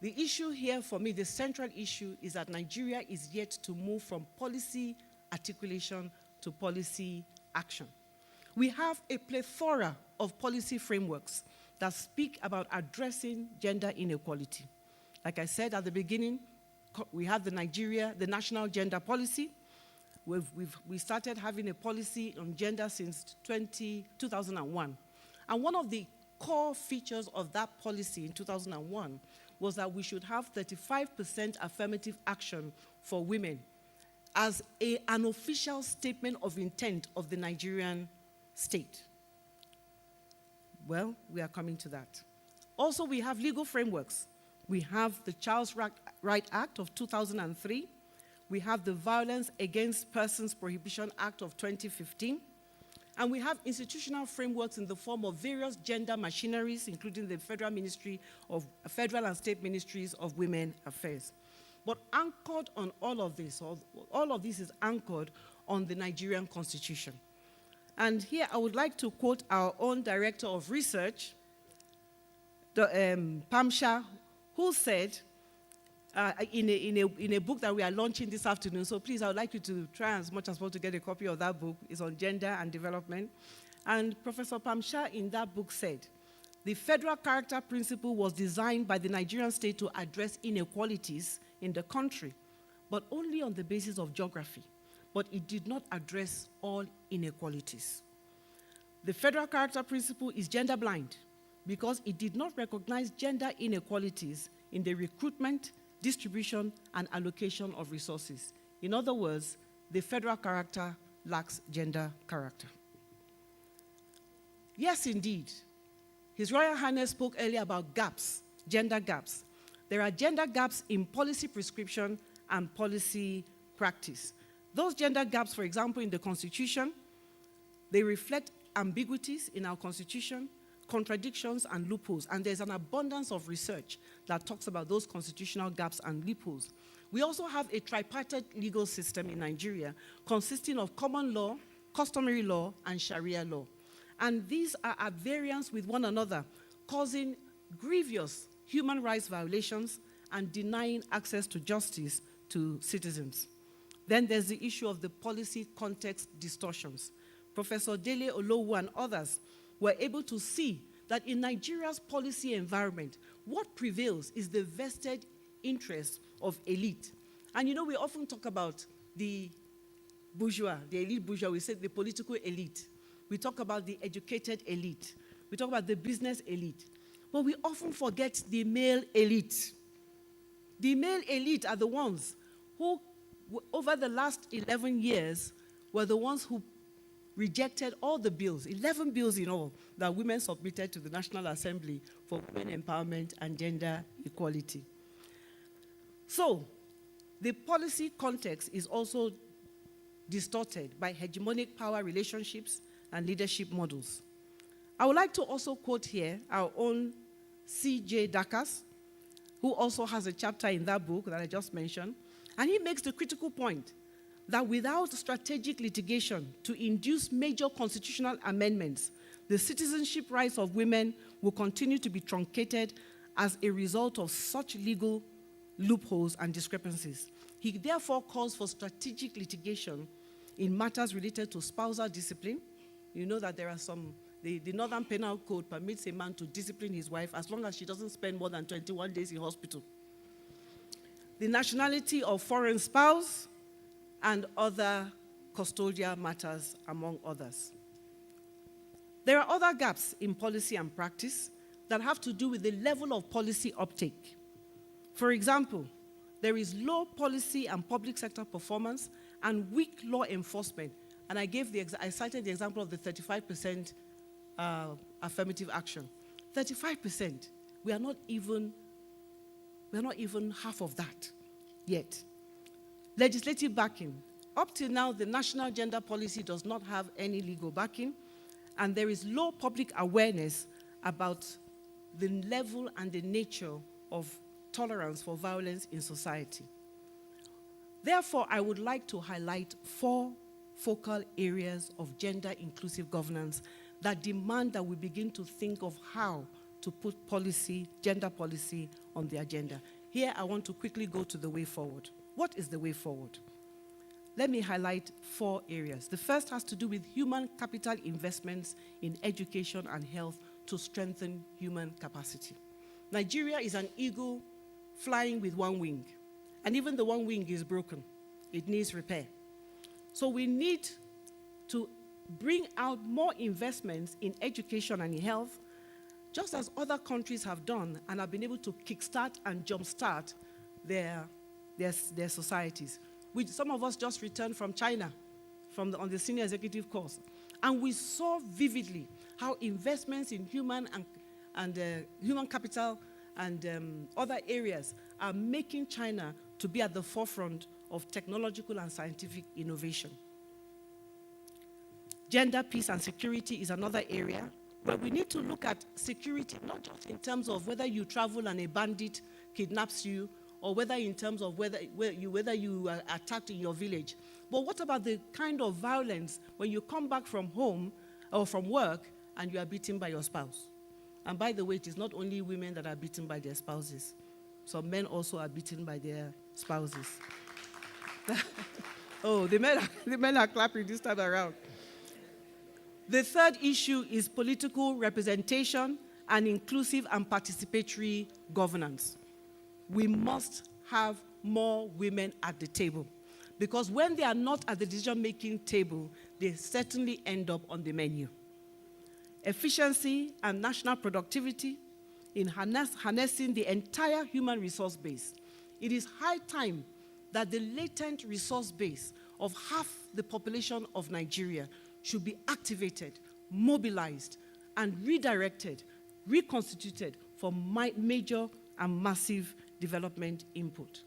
The issue here for me, the central issue, is that Nigeria is yet to move from policy articulation to policy action. We have a plethora of policy frameworks that speak about addressing gender inequality. Like I said at the beginning, we have the National Gender Policy. We started having a policy on gender since 2001. And one of the core features of that policy in 2001 was that we should have 35% affirmative action for women as an official statement of intent of the Nigerian state. Well, we are coming to that. Also, we have legal frameworks. We have the Child's Right Act of 2003. We have the Violence Against Persons Prohibition Act of 2015. And we have institutional frameworks in the form of various gender machineries, including the Federal and State Ministries of Women Affairs. But anchored on all of this is anchored on the Nigerian Constitution. And here I would like to quote our own Director of Research, Pamsha, who said, in a book that we are launching this afternoon, so please, I would like you to try as much as possible to get a copy of that book. It's on gender and development. And Professor Pamsha in that book said, the federal character principle was designed by the Nigerian state to address inequalities in the country, but only on the basis of geography. But it did not address all inequalities. The federal character principle is gender blind because it did not recognize gender inequalities in the recruitment, distribution, and allocation of resources. In other words, the federal character lacks gender character. Yes, indeed. His Royal Highness spoke earlier about gaps, gender gaps. There are gender gaps in policy prescription and policy practice. Those gender gaps, for example, in the Constitution, they reflect ambiguities in our Constitution, contradictions and loopholes, and there's an abundance of research that talks about those constitutional gaps and loopholes. We also have a tripartite legal system in Nigeria consisting of common law, customary law, and Sharia law. And these are at variance with one another, causing grievous human rights violations and denying access to justice to citizens. Then there's the issue of the policy context distortions. Professor Dele Olowu and others were able to see that in Nigeria's policy environment, what prevails is the vested interest of elite. And you know, we often talk about the bourgeois, the elite bourgeois, we say the political elite. We talk about the educated elite. We talk about the business elite. But we often forget the male elite. The male elite are the ones who, over the last 11 years, were the ones who rejected all the bills, 11 bills in all, that women submitted to the National Assembly for women empowerment and gender equality. So, the policy context is also distorted by hegemonic power relationships and leadership models. I would like to also quote here our own C.J. Dakas, who also has a chapter in that book that I just mentioned, and he makes the critical point that without strategic litigation to induce major constitutional amendments, the citizenship rights of women will continue to be truncated as a result of such legal loopholes and discrepancies. He therefore calls for strategic litigation in matters related to spousal discipline. You know that there are some, the Northern Penal Code permits a man to discipline his wife as long as she doesn't spend more than 21 days in hospital. The nationality of foreign spouse, and other custodial matters, among others. There are other gaps in policy and practice that have to do with the level of policy uptake. For example, there is low policy and public sector performance and weak law enforcement. And I cited the example of the 35% affirmative action. 35%, we are not even half of that yet. Legislative backing. Up till now, the national gender policy does not have any legal backing, and there is low public awareness about the level and the nature of tolerance for violence in society. Therefore, I would like to highlight 4 focal areas of gender-inclusive governance that demand that we begin to think of how to put policy, gender policy, on the agenda. Here, I want to quickly go to the way forward. What is the way forward? Let me highlight 4 areas. The first has to do with human capital investments in education and health to strengthen human capacity. Nigeria is an eagle flying with one wing, and even the one wing is broken. It needs repair. So we need to bring out more investments in education and in health, just as other countries have done and have been able to kickstart and jumpstart their societies. Some of us just returned from China on the senior executive course, and we saw vividly how investments in human capital and other areas are making China to be at the forefront of technological and scientific innovation. Gender, peace, and security is another area where we need to look at security, not just in terms of whether you travel and a bandit kidnaps you, or whether in terms of whether you are attacked in your village. But what about the kind of violence when you come back from home or from work and you are beaten by your spouse? And by the way, it is not only women that are beaten by their spouses. Some men also are beaten by their spouses. Oh, the men are clapping this time around. The third issue is political representation and inclusive and participatory governance. We must have more women at the table, because when they are not at the decision-making table, they certainly end up on the menu. Efficiency and national productivity in harnessing the entire human resource base. It is high time that the latent resource base of half the population of Nigeria should be activated, mobilized, and redirected, reconstituted for major and massive development input.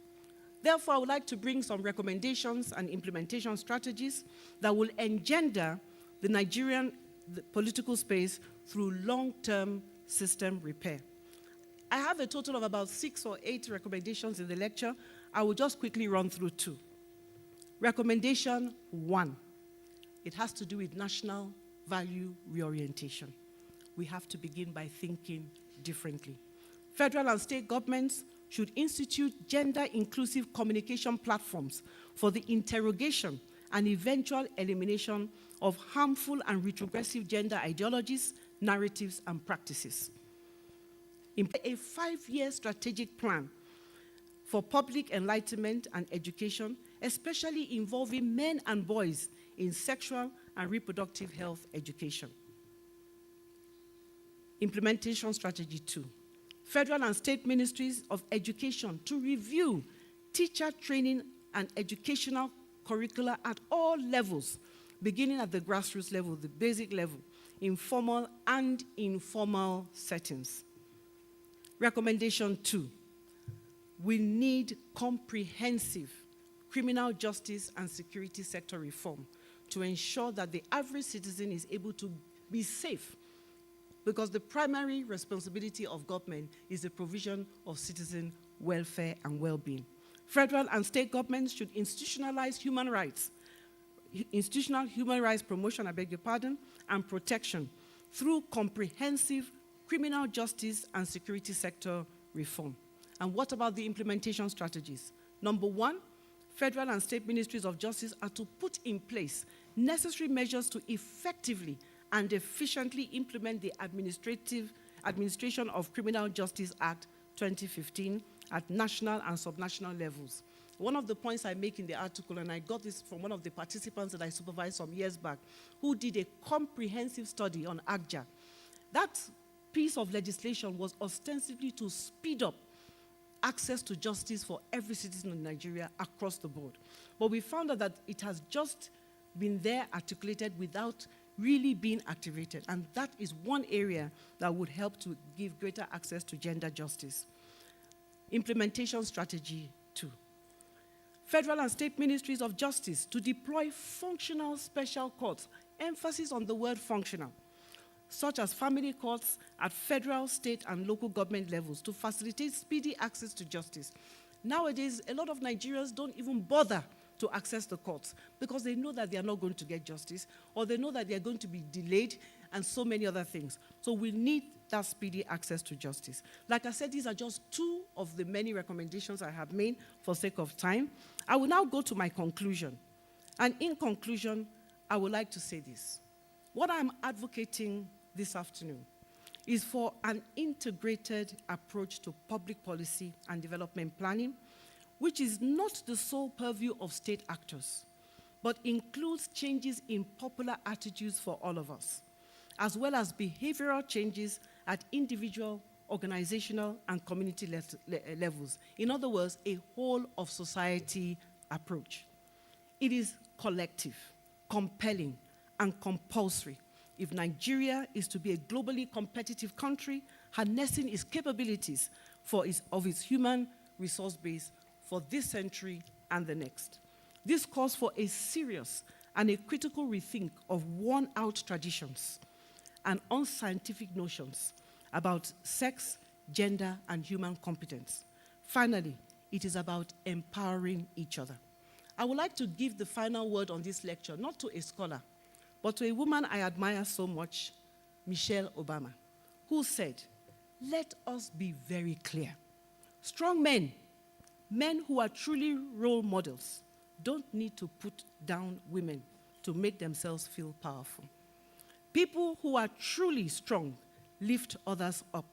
Therefore, I would like to bring some recommendations and implementation strategies that will engender the Nigerian political space through long-term system repair. I have a total of about 6 or 8 recommendations in the lecture. I will just quickly run through 2. Recommendation 1, it has to do with national value reorientation. We have to begin by thinking differently. Federal and state governments should institute gender-inclusive communication platforms for the interrogation and eventual elimination of harmful and retrogressive gender ideologies, narratives, and practices. A 5-year strategic plan for public enlightenment and education, especially involving men and boys in sexual and reproductive health education. Implementation strategy 2. Federal and state ministries of education to review teacher training and educational curricula at all levels, beginning at the grassroots level, the basic level, in formal and informal settings. Recommendation 2, we need comprehensive criminal justice and security sector reform to ensure that the average citizen is able to be safe, because the primary responsibility of government is the provision of citizen welfare and well-being. Federal and state governments should institutionalize human rights, institutional human rights promotion, I beg your pardon, and protection through comprehensive criminal justice and security sector reform. And what about the implementation strategies? Number 1, federal and state ministries of justice are to put in place necessary measures to effectively and efficiently implement the Administration of Criminal Justice Act 2015 at national and subnational levels. One of the points I make in the article, and I got this from one of the participants that I supervised some years back, who did a comprehensive study on ACJA. That piece of legislation was ostensibly to speed up access to justice for every citizen in Nigeria across the board. But we found out that it has just been there articulated without really being activated. And that is one area that would help to give greater access to gender justice. Implementation strategy 2. Federal and state ministries of justice to deploy functional special courts, emphasis on the word functional, such as family courts at federal, state, and local government levels to facilitate speedy access to justice. Nowadays, a lot of Nigerians don't even bother to access the courts because they know that they are not going to get justice, or they know that they are going to be delayed, and so many other things. So we need that speedy access to justice. Like I said, these are just 2 of the many recommendations I have made for sake of time. I will now go to my conclusion. And in conclusion, I would like to say this. What I'm advocating this afternoon is for an integrated approach to public policy and development planning, which is not the sole purview of state actors, but includes changes in popular attitudes for all of us, as well as behavioral changes at individual, organizational, and community levels. In other words, a whole of society approach. It is collective, compelling, and compulsory if Nigeria is to be a globally competitive country, harnessing its capabilities of its human resource base for this century and the next. This calls for a serious and a critical rethink of worn-out traditions and unscientific notions about sex, gender, and human competence. Finally, it is about empowering each other. I would like to give the final word on this lecture, not to a scholar, but to a woman I admire so much, Michelle Obama, who said, "Let us be very clear. Strong men, men who are truly role models, don't need to put down women to make themselves feel powerful. People who are truly strong lift others up.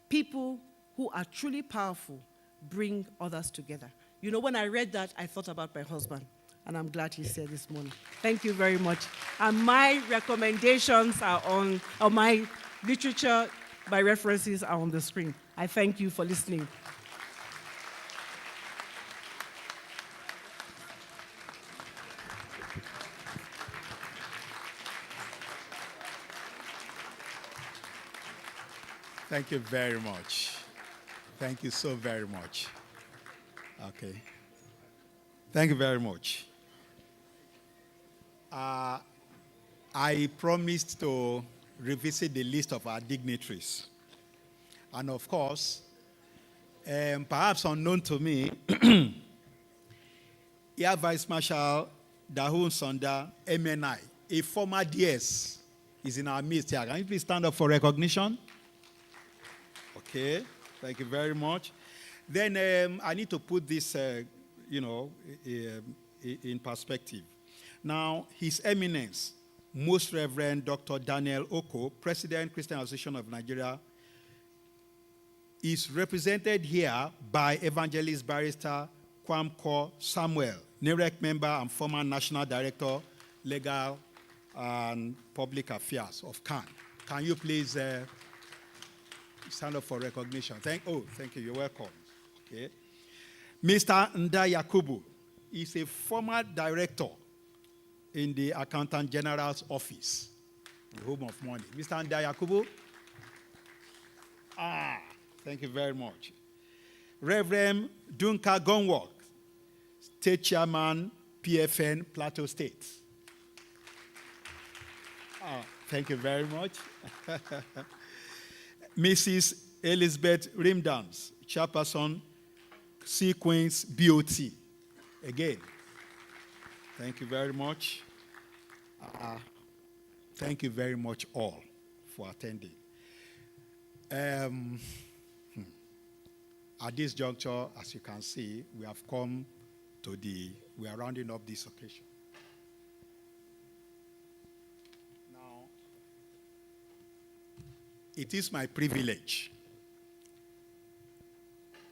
People who are truly powerful bring others together." You know, when I read that, I thought about my husband, and I'm glad he's here this morning. Thank you very much. And my recommendations are on, or my literature, my references are on the screen. I thank you for listening. Thank you very much. Thank you so very much. Okay. Thank you very much. I promised to revisit the list of our dignitaries. And of course, perhaps unknown to me, Air Vice Marshal Dahun Sonda, MNI, a former DS, is in our midst here. Can you please stand up for recognition? Okay, thank you very much. Then I need to put this, in perspective. Now, His Eminence, Most Reverend Dr. Daniel Oko, President, Christian Association of Nigeria, is represented here by Evangelist Barrister Kwamko Samuel, NEREC member and former National Director, Legal and Public Affairs of CAN. Can you please stand up for recognition? Thank you. You're welcome. Okay. Mr. Nda Yakubu, is a former director in the Accountant General's office, the home of money. Mr. Ndayakubu? Thank you very much. Reverend Duncan Gonwork, State Chairman, PFN, Plateau State. Thank you very much. Mrs. Elizabeth Rimdans, Chairperson, Sequence BOT. Again, thank you very much. Thank you very much all for attending. At this juncture, as you can see, we have come to we are rounding up this occasion. Now, it is my privilege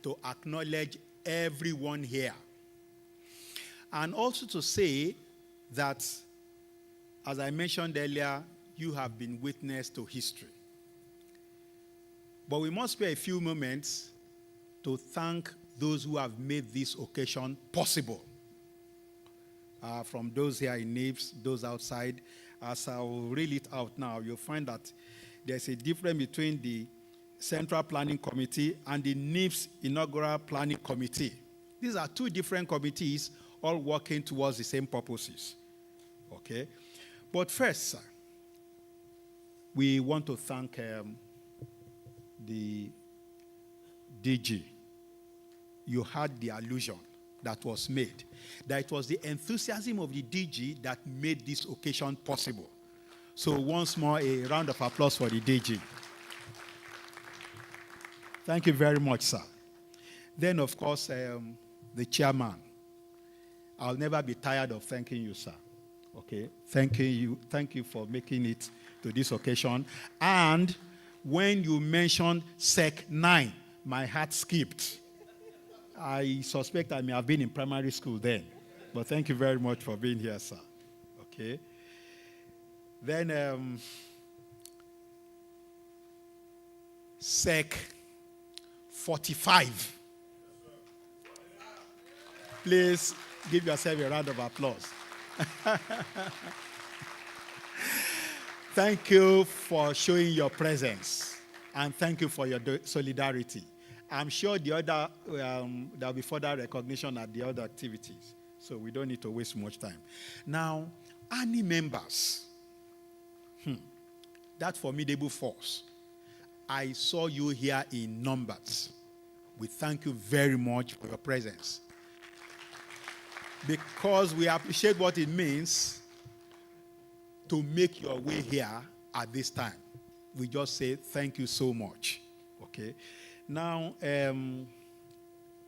to acknowledge everyone here. And also to say that, as I mentioned earlier, you have been witness to history. But we must spare a few moments to thank those who have made this occasion possible. From those here in NIPSS, those outside. As I will reel it out now, you'll find that there's a difference between the Central Planning Committee and the NIPSS Inaugural Planning Committee. These are two different committees all working towards the same purposes. Okay? But first, sir, we want to thank the DG. You had the allusion that was made, that it was the enthusiasm of the DG that made this occasion possible. So once more, a round of applause for the DG. Thank you very much, sir. Then, of course, the chairman. I'll never be tired of thanking you, sir. Okay? Thank you for making it to this occasion. And when you mentioned Sec 9, my heart skipped. I suspect I may have been in primary school then. But thank you very much for being here, sir. Okay? Then, Sec 45. Please give yourself a round of applause. Thank you for showing your presence. And thank you for your solidarity. I'm sure the other there'll be further recognition at the other activities. So we don't need to waste much time. Now, ANI members, that formidable force, I saw you here in numbers. We thank you very much for your presence. Because we appreciate what it means to make your way here at this time. We just say thank you so much. Okay? Now,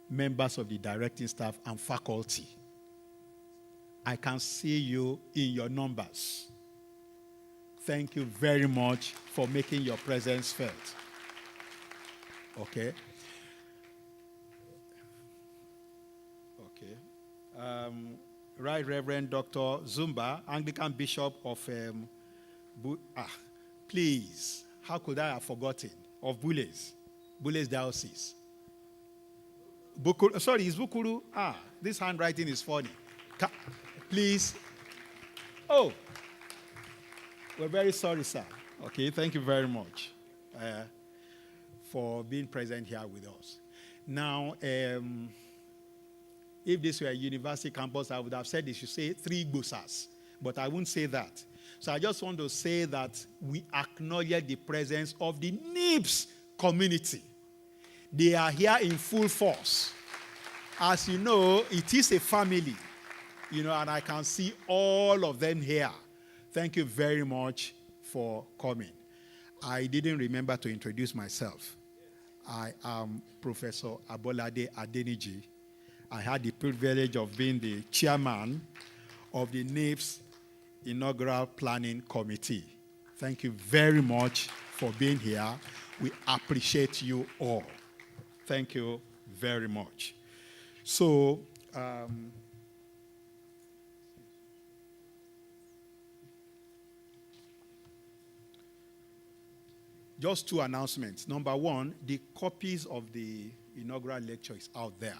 members of the directing staff and faculty, I can see you in your numbers. Thank you very much for making your presence felt. Okay? Okay. Right Reverend Dr. Zumba, Anglican Bishop of, please, how could I have forgotten? Of Bules Diocese. Sorry, is Bukuru? This handwriting is funny. Please. Oh, we're very sorry, sir. Okay, thank you very much for being present here with us. Now, if this were a university campus, I would have said they should say 3 Gbosas, but I won't say that. So I just want to say that we acknowledge the presence of the NIPSS community. They are here in full force. As you know, it is a family, and I can see all of them here. Thank you very much for coming. I didn't remember to introduce myself. I am Professor Abolade Adeniji. I had the privilege of being the chairman of the NIPSS Inaugural Planning Committee. Thank you very much for being here. We appreciate you all. Thank you very much. So, just 2 announcements. Number 1, the copies of the inaugural lecture is out there.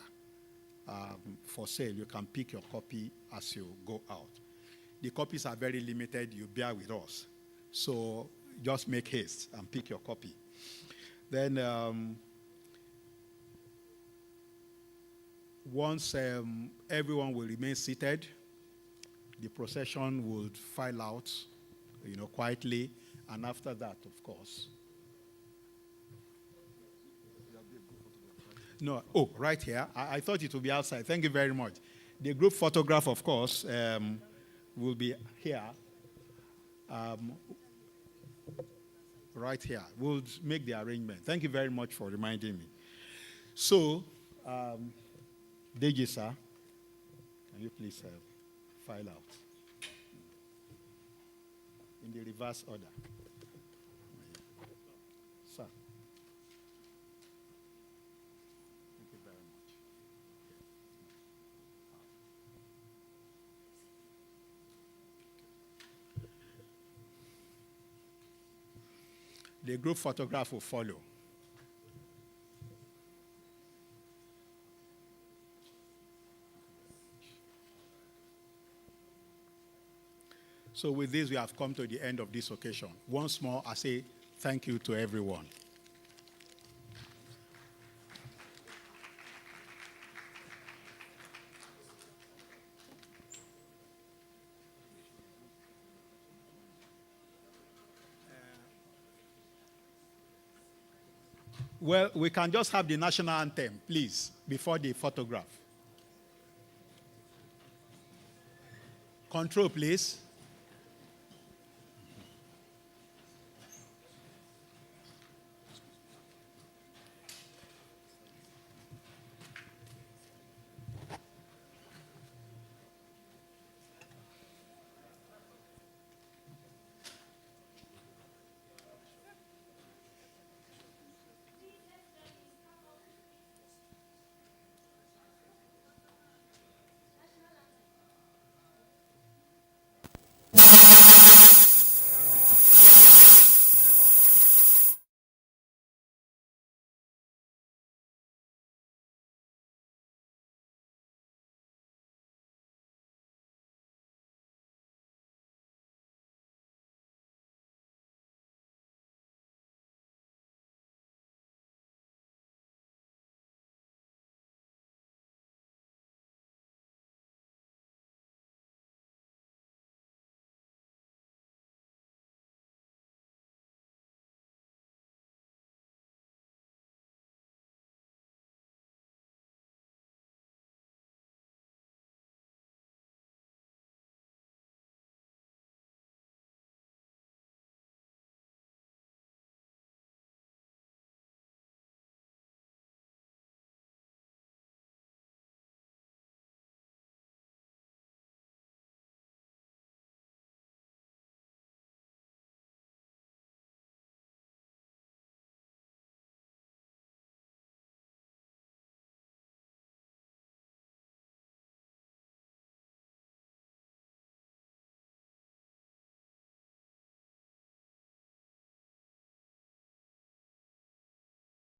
for sale. You can pick your copy as you go out. The copies are very limited. You bear with us. So just make haste and pick your copy. Then once everyone will remain seated, the procession would file out, quietly. And after that, of course. No, right here. I thought it would be outside. Thank you very much. The group photograph, of course, will be here. Right here. We'll make the arrangement. Thank you very much for reminding me. So, Deji, sir, can you please file out in the reverse order? Sir. Thank you very much. The group photograph will follow. So with this, we have come to the end of this occasion. Once more, I say thank you to everyone. Well, we can just have the national anthem, please, before the photograph. Control, please.